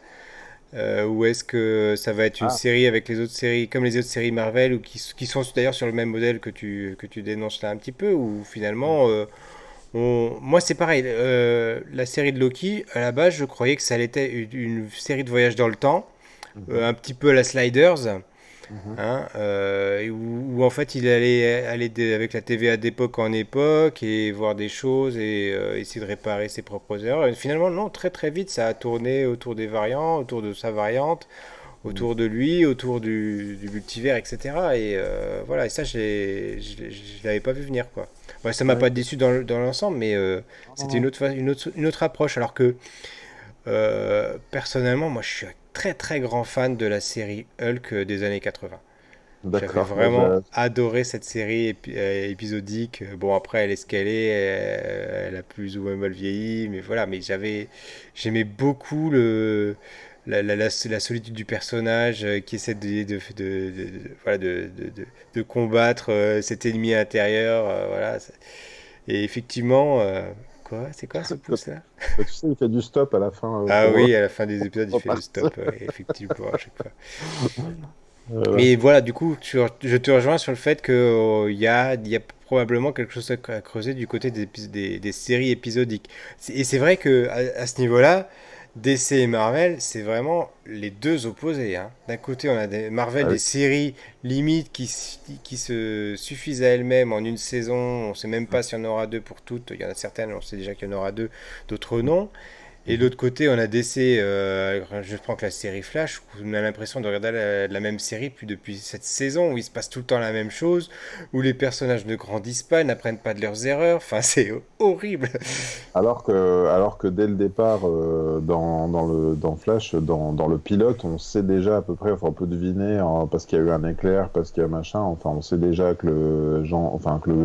ou est-ce que ça va être une Ah, série avec les autres séries, comme les autres séries Marvel, ou qui sont d'ailleurs sur le même modèle que tu dénonces là un petit peu, ou finalement, moi c'est pareil, la série de Loki, à la base je croyais que ça allait être une série de voyages dans le temps, mhm, un petit peu à la Sliders. mhm. Hein, et où en fait il allait aller avec la TVA d'époque en époque et voir des choses et essayer de réparer ses propres erreurs. Et finalement, non, très très vite ça a tourné autour des variants, autour de sa variante, Mhm. autour de lui, autour du multivers, etc. Et voilà, et ça je l'avais pas vu venir quoi. Ouais, ça m'a Ouais. pas déçu dans l'ensemble, mais Non, non, c'était non. une autre approche. Alors que personnellement, moi je suis un très très grand fan de la série Hulk des années 80. J'avais D'accord. Bah, vraiment adoré cette série épisodique. Bon, après, elle est ce qu'elle est, elle a plus ou moins mal vieilli, mais voilà. Mais j'aimais beaucoup la solitude du personnage qui essaie voilà, de combattre cet ennemi intérieur. Voilà. Et effectivement, quoi? C'est quoi ce quand- pouce-là? bah, tu sais, il fait du stop à la fin Ah pour oui, à la fin des épisodes, il fait le repartir. stop, effectivement, à chaque fois. Voilà. Mais voilà, du coup, je te rejoins sur le fait qu'il y a probablement quelque chose à creuser du côté des séries épisodiques. Et c'est vrai que à ce niveau-là, DC et Marvel, c'est vraiment les deux opposés. Hein. D'un côté, on a Marvel, Ah des oui. séries limites qui se suffisent à elles-mêmes en une saison. On ne sait même pas s'il y en aura deux pour toutes. Il y en a certaines, on sait déjà qu'il y en aura deux, d'autres non. Et de Mhm. l'autre côté, on a DC, je prends que la série Flash, où on a l'impression de regarder la même série depuis cette saison, où il se passe tout le temps la même chose, où les personnages ne grandissent pas, n'apprennent pas de leurs erreurs, enfin c'est horrible. Alors que dès le départ, dans Flash, dans le pilote, on sait déjà à peu près, enfin, on peut deviner, hein, parce qu'il y a eu un éclair, parce qu'il y a machin, enfin, on sait déjà que le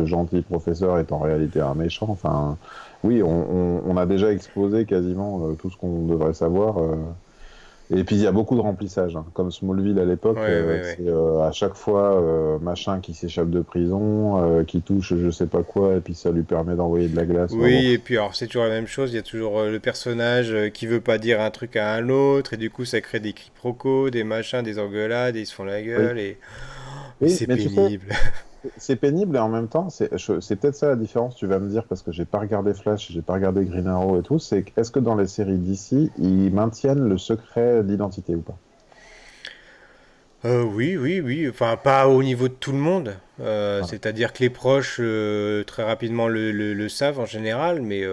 gentil professeur est en réalité un méchant. Enfin, oui, on a déjà exposé quasiment tout ce qu'on devrait savoir. Et puis il y a beaucoup de remplissage, hein. Comme Smallville à l'époque, Ouais, ouais, ouais. c'est à chaque fois machin qui s'échappe de prison, qui touche je sais pas quoi, et puis ça lui permet d'envoyer de la glace. Enfin, bon. Oui, et puis alors c'est toujours la même chose, il y a toujours le personnage qui veut pas dire un truc à un autre, et du coup ça crée des quiproquos, des machins, des engueulades, et ils se font la Oui, gueule, et mais oui, c'est mais tu sais, pénible. c'est pénible et en même temps, c'est peut-être ça la différence, tu vas me dire, parce que j'ai pas regardé Flash, j'ai pas regardé Green Arrow et tout, c'est est-ce que dans les séries d'ici, ils maintiennent le secret d'identité ou pas? Oui, oui, oui. Enfin, pas au niveau de tout le monde. Voilà. C'est-à-dire que les proches, très rapidement, le savent en général, mais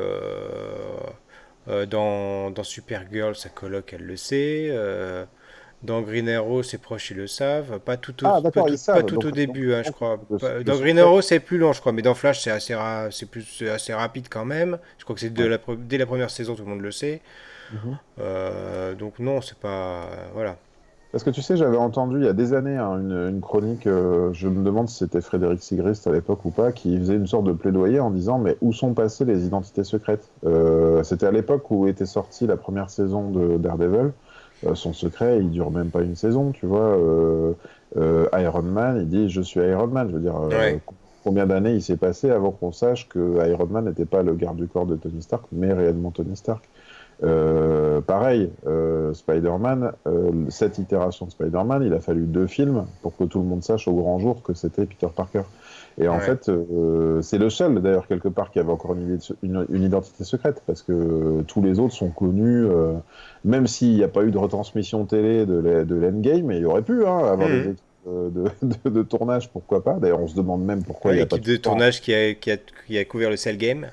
dans Supergirl, sa coloc, elle le sait. Dans Green Arrow, ses proches, ils le savent. Ah, d'accord, ils Pas savent. tout au Donc, début, hein, je donc, crois. le Dans Green secret. Arrow, c'est plus long, je crois. Mais dans Flash, c'est assez rapide quand même. Je crois que c'est Ouais. dès la première saison, tout le monde le sait. Mhm. Donc non, c'est pas... Voilà. Parce que tu sais, j'avais entendu il y a des années hein, une chronique, je me demande si c'était Frédéric Sigrist à l'époque ou pas, qui faisait une sorte de plaidoyer en disant mais où sont passées les identités secrètes? C'était à l'époque où était sortie la première saison de Daredevil. Son secret, il dure même pas une saison, tu vois. Iron Man, il dit je suis Iron Man. Je veux dire, Ouais. combien d'années il s'est passé avant qu'on sache que Iron Man n'était pas le garde du corps de Tony Stark, mais réellement Tony Stark? Pareil, Spider-Man, cette itération de Spider-Man, il a fallu 2 films pour que tout le monde sache au grand jour que c'était Peter Parker. Et en Ouais. fait, c'est le seul, d'ailleurs, quelque part, qui avait encore une identité secrète, parce que tous les autres sont connus, même s'il n'y a pas eu de retransmission télé de l'Endgame, mais il y aurait pu hein, avoir des Mhm. équipes de tournage, pourquoi pas. D'ailleurs, on se demande même pourquoi il Ouais, n'y a pas équipe tout de le temps. tournage qui a couvert le Cell Game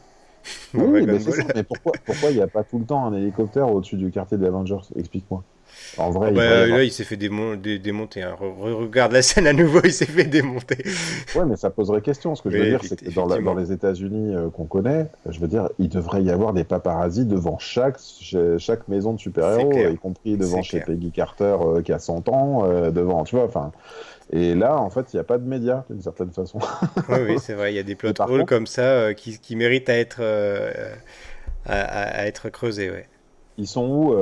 dans Oui, Dragon mais c'est Ball. ça. Mais pourquoi il n'y a pas tout le temps un hélicoptère au-dessus du quartier des Avengers? Explique-moi. En Ah vrai, il devrait y bah avoir. là, il s'est fait démonter, hein. Regarde la scène à nouveau, il s'est fait démonter. Ouais, mais ça poserait question. Ce que je Oui, veux dire, c'est que dans effectivement. les États-Unis qu'on connaît, je veux dire, il devrait y avoir des paparazzis devant chaque maison de C'est super-héros, clair. y compris devant C'est chez clair. Peggy Carter qui a 100 ans, devant, tu vois. Enfin, et là, en fait, il n'y a pas de médias d'une certaine façon. Oui, oui, c'est vrai, il y a des plot Et par holes contre, comme ça qui méritent à être creusés, ouais. ils sont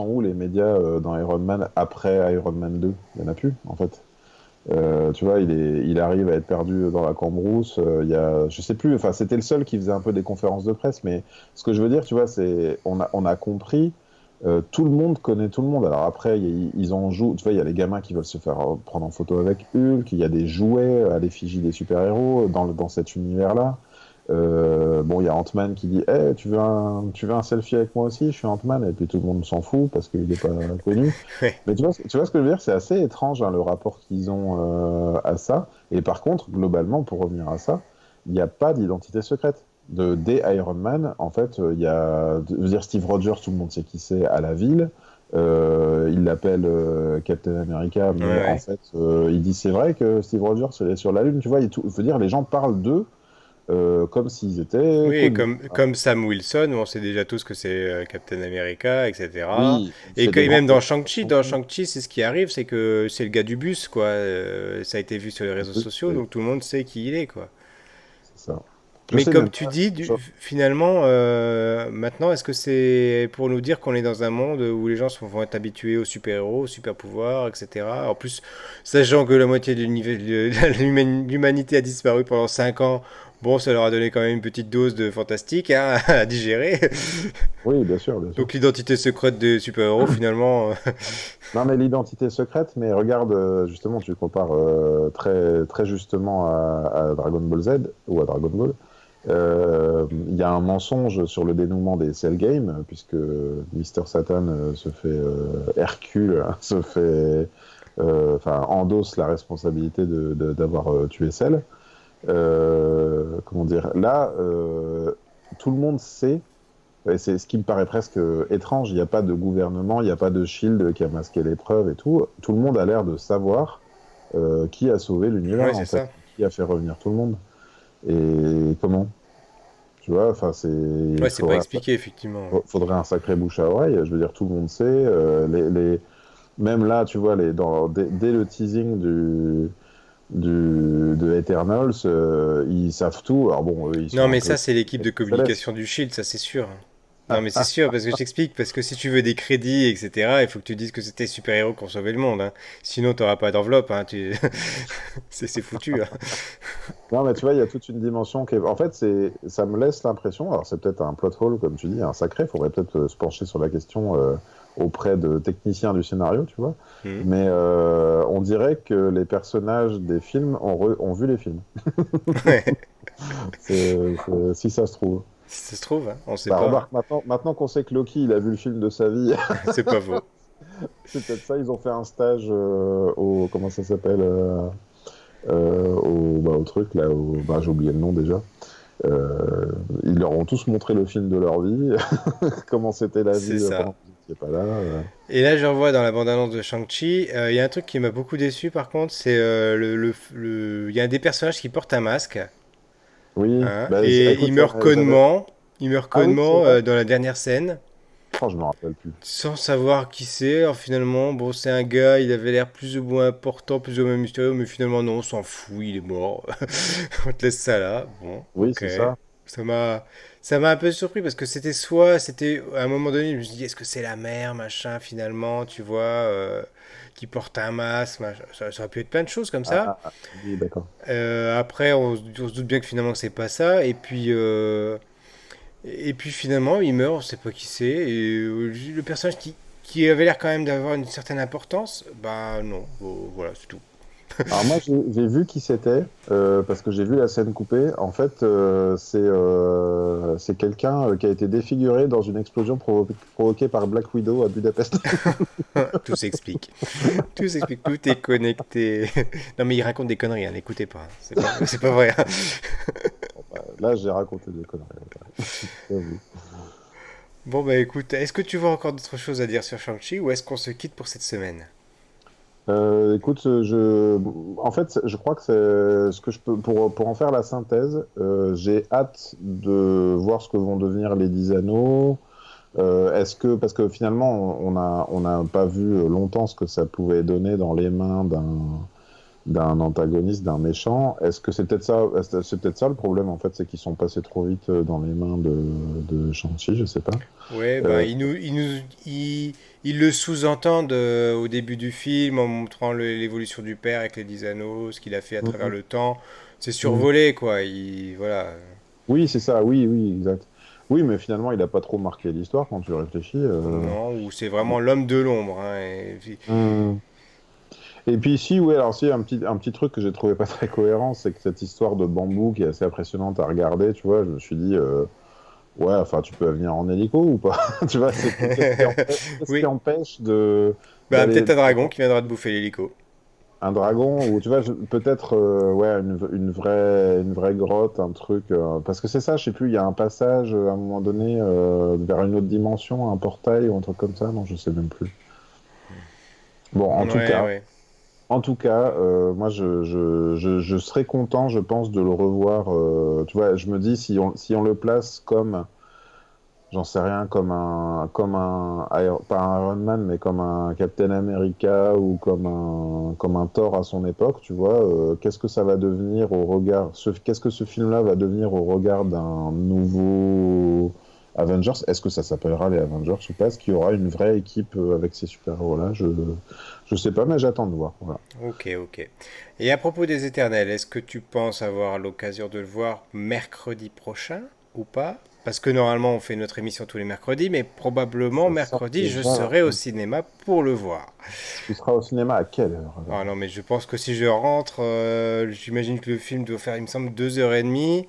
où les médias dans Iron Man après Iron Man 2? Il n'y en a plus, en fait. Tu vois, il arrive à être perdu dans la cambrousse. Je sais plus, enfin, c'était le seul qui faisait un peu des conférences de presse, mais ce que je veux dire, tu vois, c'est, on a compris, tout le monde connaît tout le monde. Alors après, ils en jouent, tu vois, il y a les gamins qui veulent se faire prendre en photo avec Hulk, il y a des jouets à l'effigie des super-héros dans cet univers-là. Bon, il y a Ant-Man qui dit, hey, tu veux un selfie avec moi aussi? Je suis Ant-Man, et puis tout le monde s'en fout parce qu'il n'est pas connu. Ouais. Mais tu vois ce que je veux dire? C'est assez étrange hein, le rapport qu'ils ont à ça. Et par contre, globalement, pour revenir à ça, il n'y a pas d'identité secrète. Dès Iron Man, en fait, il y a. Je veux dire, Steve Rogers, tout le monde sait qui c'est à la ville. Il l'appelle Captain America, Ouais, mais en ouais. fait, il dit c'est vrai que Steve Rogers il est sur la Lune, tu vois. Je veux dire, les gens parlent d'eux comme s'ils étaient Oui, et connus. comme Sam Wilson, où on sait déjà tous que c'est Captain America, etc. Oui, il fait des Et grandes même déclarations. Dans Shang-Chi, c'est ce qui arrive, c'est que c'est le gars du bus, quoi. Ça a été vu sur les réseaux Oui, sociaux, donc tout le monde sait qui il est, quoi. c'est ça. Je Mais sais comme même tu pas. dis, finalement, maintenant, est-ce que c'est pour nous dire qu'on est dans un monde où les gens vont être habitués aux super-héros, aux super-pouvoirs, etc. En plus, sachant que la moitié de l'humanité a disparu pendant 5 ans, bon, ça leur a donné quand même une petite dose de fantastique hein, à digérer. Oui, bien sûr, bien sûr. Donc l'identité secrète des super-héros, finalement, Non, mais l'identité secrète, mais regarde, justement, tu compares très justement à Dragon Ball Z ou à Dragon Ball. Il y a un mensonge sur le dénouement des Cell Games, puisque Mister Satan se fait Hercule, se fait, enfin, endosse la responsabilité d'avoir tué Cell. Comment dire? Là, tout le monde sait. Et c'est ce qui me paraît presque étrange. Il n'y a pas de gouvernement, il n'y a pas de Shield qui a masqué les preuves et tout. Tout le monde a l'air de savoir qui a sauvé ouais, l'univers, c'est en fait, ça. qui a fait revenir tout le monde. Et comment? Tu vois, enfin, Ouais, c'est pas expliqué, effectivement. Ouais. faudrait un sacré bouche à oreille. Je veux dire, tout le monde sait. Même là, tu vois, dès le teasing de Eternals, ils savent tout. Alors bon, eux, ils Non, sont un mais peu ça, c'est l'équipe de célestes. communication du Shield, ça c'est sûr. Non, mais c'est sûr, parce que je t'explique, parce que si tu veux des crédits, etc., il faut que tu dises que c'était super-héros qui ont sauvé le monde, hein. Sinon, t'auras pas d'enveloppe, hein. C'est foutu, hein. Non, mais tu vois, il y a toute une dimension qui est. En fait, ça me laisse l'impression, alors c'est peut-être un plot hole, comme tu dis, un sacré, il faudrait peut-être se pencher sur la question auprès de techniciens du scénario, tu vois. Mhm. Mais on dirait que les personnages des films ont vu les films. Ouais. Si ça se trouve. Si ça se trouve, hein, on sait Bah, pas, hein. remarque, maintenant qu'on sait que Loki, il a vu le film de sa vie, C'est pas faux. c'est peut-être ça, ils ont fait un stage au. Comment ça s'appelle au truc, là, j'ai oublié le nom déjà. Ils leur ont tous montré le film de leur vie, comment c'était la C'est vie ça. pendant que vous n'étiez pas là. Et là, je revois dans la bande-annonce de Shang-Chi, il y a un truc qui m'a beaucoup déçu, par contre, c'est il y a un des personnages qui porte un masque, Oui, hein, bah, et écoute, ça, il meurt Ah oui, c'est connement vrai. dans la dernière scène. Oh, je me rappelle plus. Sans savoir qui c'est, alors finalement, bon, c'est un gars, il avait l'air plus ou moins important, plus ou moins mystérieux, mais finalement, non, on s'en fout, il est mort. On te laisse ça là. Bon, Oui, ok. c'est ça. Ça m'a, ça m'a un peu surpris parce que c'était, à un moment donné, je me suis dit, est-ce que c'est la mère, machin, finalement, tu vois, qui porte un masque, machin. Ça aurait pu être plein de choses comme ça. Oui, d'accord. Après, on se doute bien que finalement, c'est pas ça. Et puis finalement, il meurt, on sait pas qui c'est. Et le personnage qui avait l'air quand même d'avoir une certaine importance, bah non, bon, voilà, c'est tout. Alors moi, j'ai vu qui c'était, parce que j'ai vu la scène coupée. En fait, c'est quelqu'un qui a été défiguré dans une explosion provoquée par Black Widow à Budapest. Tout s'explique. Tout s'explique. Tout est connecté. Non, mais il raconte des conneries, hein, n'écoutez pas. C'est pas vrai, hein. Là, j'ai raconté des conneries. J'avoue. Bon, bah écoute, est-ce que tu vois encore d'autres choses à dire sur Shang-Chi ou est-ce qu'on se quitte pour cette semaine? Écoute, en fait, je crois que c'est ce que je peux pour en faire la synthèse. J'ai hâte de voir ce que vont devenir les 10 anneaux. Est-ce que parce que finalement, on n'a pas vu longtemps ce que ça pouvait donner dans les mains d'un antagoniste, d'un méchant. Est-ce que c'est peut-être ça le problème en fait, c'est qu'ils sont passés trop vite dans les mains de Shang-Chi, je sais pas. Ouais, ben Euh, il le sous-entendent au début du film en montrant l'évolution du père avec les 10 anneaux, ce qu'il a fait à travers mhm, le temps. C'est mhm. survolé, quoi. Voilà. Oui, c'est ça, oui, oui, exact. Oui, mais finalement, il n'a pas trop marqué l'histoire quand tu réfléchis. Non, ou c'est vraiment l'homme de l'ombre, hein, Hum. Et puis ici, oui, alors si, un petit truc que j'ai trouvé pas très cohérent, c'est que cette histoire de bambou qui est assez impressionnante à regarder, tu vois, je me suis dit, ouais, enfin, tu peux venir en hélico ou pas? Tu vois, qu'est-ce qui Oui, empêche ben d'aller peut-être un dragon qui viendra te bouffer l'hélico. un dragon ou tu vois, peut-être, ouais, une vraie grotte, un truc, parce que c'est ça, je sais plus, il y a un passage à un moment donné vers une autre dimension, un portail ou un truc comme ça, non, je sais même plus. Bon, en tout Ouais, cas. ouais. En tout cas, moi, je serais content, je pense, de le revoir. Tu vois, je me dis, si on le place comme, j'en sais rien, pas un Iron Man, mais comme un Captain America ou comme un Thor à son époque, tu vois, qu'est-ce que ça va devenir qu'est-ce que ce film-là va devenir au regard d'un nouveau Avengers? Est-ce que ça s'appellera les Avengers ou pas? Est-ce qu'il y aura une vraie équipe avec ces super-héros-là? Je sais pas, mais j'attends de voir. Voilà. Ok, ok. Et à propos des Éternels, est-ce que tu penses avoir l'occasion de le voir mercredi prochain ou pas? Parce que normalement on fait notre émission tous les mercredis, mais probablement Ça sort mercredi je déjà. serai au cinéma pour le voir. Tu seras au cinéma à quelle heure Ah alors? non, mais je pense que si je rentre, j'imagine que le film doit faire, il me semble, 2h30.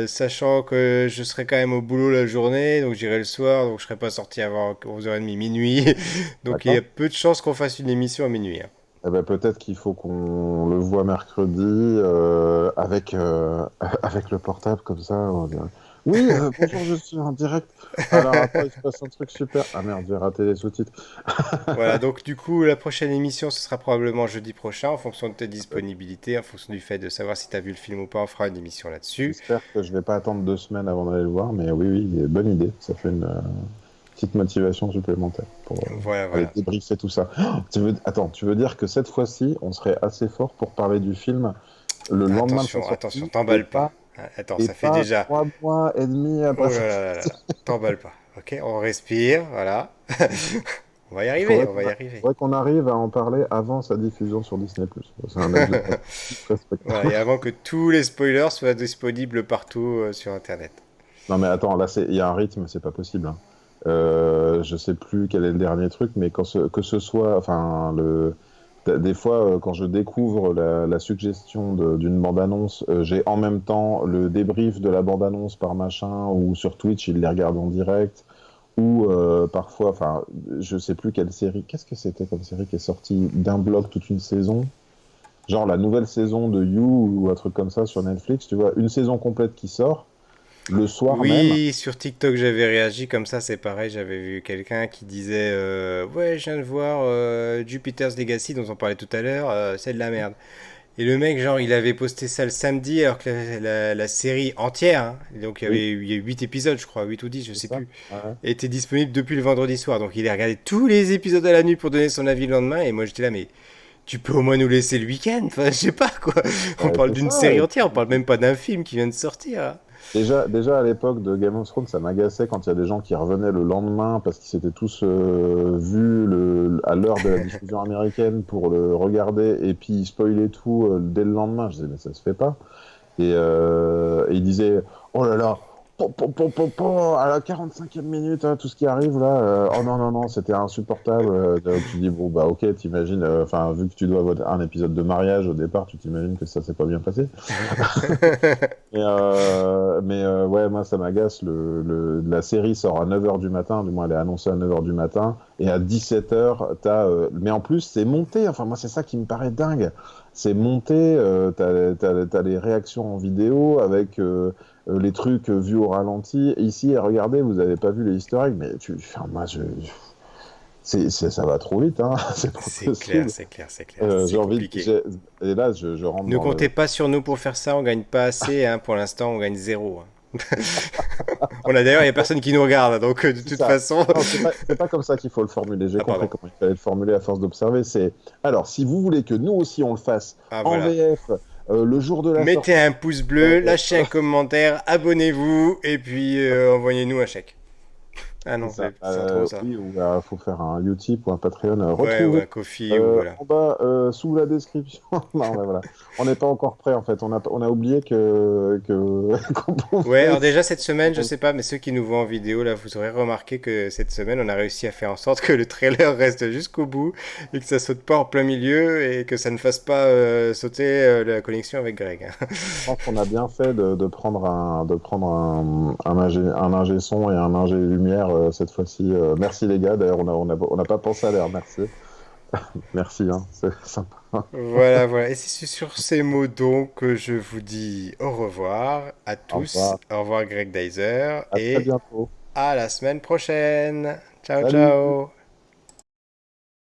Sachant que je serai quand même au boulot la journée, donc j'irai le soir, donc je serai pas sorti avant 11h30 minuit. Donc il y a D'accord. peu de chances qu'on fasse une émission à minuit, hein. Eh ben, peut-être qu'il faut qu'on le voit mercredi avec le portable comme ça. On dirait, oui, bonjour, je suis en direct. Alors attends, il se passe un truc super. Ah merde, j'ai raté les sous-titres. Voilà, donc du coup, la prochaine émission, ce sera probablement jeudi prochain, en fonction de tes disponibilités, en fonction du fait de savoir si tu as vu le film ou pas, on fera une émission là-dessus. J'espère que je vais pas attendre 2 semaines avant d'aller le voir, mais oui, oui, bonne idée. Ça fait une petite motivation supplémentaire Voilà, pour aller voilà. débriefer tout ça. Oh, attends, tu veux dire que cette fois-ci, on serait assez fort pour parler du film le lendemain de sa Attention, attention, sortie et t'emballes pas. pas Attends, Et ça fait pas déjà... 3 mois et demi après Oh ça. là là là là, t'emballes pas. Ok, on respire, voilà. On va y Il arriver, on va y arriver. faudrait qu'on arrive à en parler avant sa diffusion sur Disney+. C'est un objectif Voilà, respectable. et avant que tous les spoilers soient disponibles partout sur Internet. Non mais attends, là il y a un rythme, c'est pas possible, hein. Je sais plus quel est le dernier truc, mais que ce soit, enfin des fois quand je découvre la suggestion d'une bande-annonce, j'ai en même temps le débrief de la bande-annonce par machin ou sur Twitch, ils les regardent en direct. Ou parfois, enfin, je sais plus quelle série. Qu'est-ce que c'était comme série qui est sortie d'un bloc toute une saison? Genre la nouvelle saison de You ou un truc comme ça sur Netflix, tu vois, une saison complète qui sort le soir même. Oui, sur TikTok j'avais réagi comme ça, c'est pareil, j'avais vu quelqu'un qui disait ouais, je viens de voir Jupiter's Legacy dont on parlait tout à l'heure, c'est de la merde. Et le mec, genre, il avait posté ça le samedi alors que la série entière, hein, donc Oui, il y a 8 épisodes, je crois, 8 ou 10, je c'est sais ça. plus, Ouais. était disponible depuis le vendredi soir. Donc il a regardé tous les épisodes à la nuit pour donner son avis le lendemain. Et moi j'étais là, mais tu peux au moins nous laisser le week-end. Enfin, je sais pas quoi. On Ouais, parle c'est d'une ça. série Et entière, on parle puis, même pas d'un film qui vient de sortir, hein. déjà à l'époque de Game of Thrones, ça m'agaçait quand il y a des gens qui revenaient le lendemain parce qu'ils s'étaient tous vus à l'heure de la diffusion américaine pour le regarder et puis ils spoilaient tout dès le lendemain. Je disais, mais ça se fait pas. Et il disait, oh là là, À la 45e minute, hein, tout ce qui arrive là, oh non, non, non, c'était insupportable. Tu dis, bon, bah ok, t'imagines, enfin, vu que tu dois voir un épisode de mariage au départ, tu t'imagines que ça s'est pas bien passé. Ouais, moi, ça m'agace. La série sort à 9h du matin, du moins, elle est annoncée à 9h du matin, et à 17h, mais en plus, c'est monté. Enfin, moi, c'est ça qui me paraît dingue. C'est monté, t'as les réactions en vidéo avec les trucs vus au ralenti. Ici, regardez, vous avez pas vu les easter eggs, mais enfin, moi, ça va trop vite, hein. C'est pas C'est clair, possible. c'est clair, c'est clair. C'est J'ai envie, compliqué. et là, je rentre Ne dans le. comptez pas sur nous pour faire ça, on gagne pas assez, hein. Pour l'instant, on gagne zéro, hein. On a d'ailleurs, il y a personne qui nous regarde, donc de C'est toute ça. façon. Non, c'est pas comme ça qu'il faut le formuler. J'ai Ah, compris pardon. comment il fallait le formuler à force d'observer. C'est alors, si vous voulez que nous aussi on le fasse Ah, en voilà. VF le jour de la Mettez sortie, un pouce euh, bleu, lâchez un commentaire, abonnez-vous et puis envoyez-nous un chèque. Ah c'est non, ça. c'est trop ça. Oui, ou faut faire un Utip ou un Patreon. Ouais, ou Retrouvez un coffee, ou voilà. en bas sous la description. Non, mais voilà. On n'est pas encore prêt en fait. On a oublié qu'on Ouais, pouvait. alors déjà cette semaine, je sais pas, mais ceux qui nous voient en vidéo, là, vous aurez remarqué que cette semaine, on a réussi à faire en sorte que le trailer reste jusqu'au bout et que ça saute pas en plein milieu et que ça ne fasse pas sauter la connexion avec Greg, hein. Je pense qu'on a bien fait de prendre un ingé son et un ingé lumière cette fois-ci. Merci les gars. D'ailleurs, on n'a pas pensé à les remercier. Merci, hein, c'est sympa. Voilà, voilà. Et c'est sur ces mots donc que je vous dis au revoir à Au tous. revoir. Au revoir Greg Dyser À très et bientôt. à la semaine prochaine. Ciao, Salut. ciao.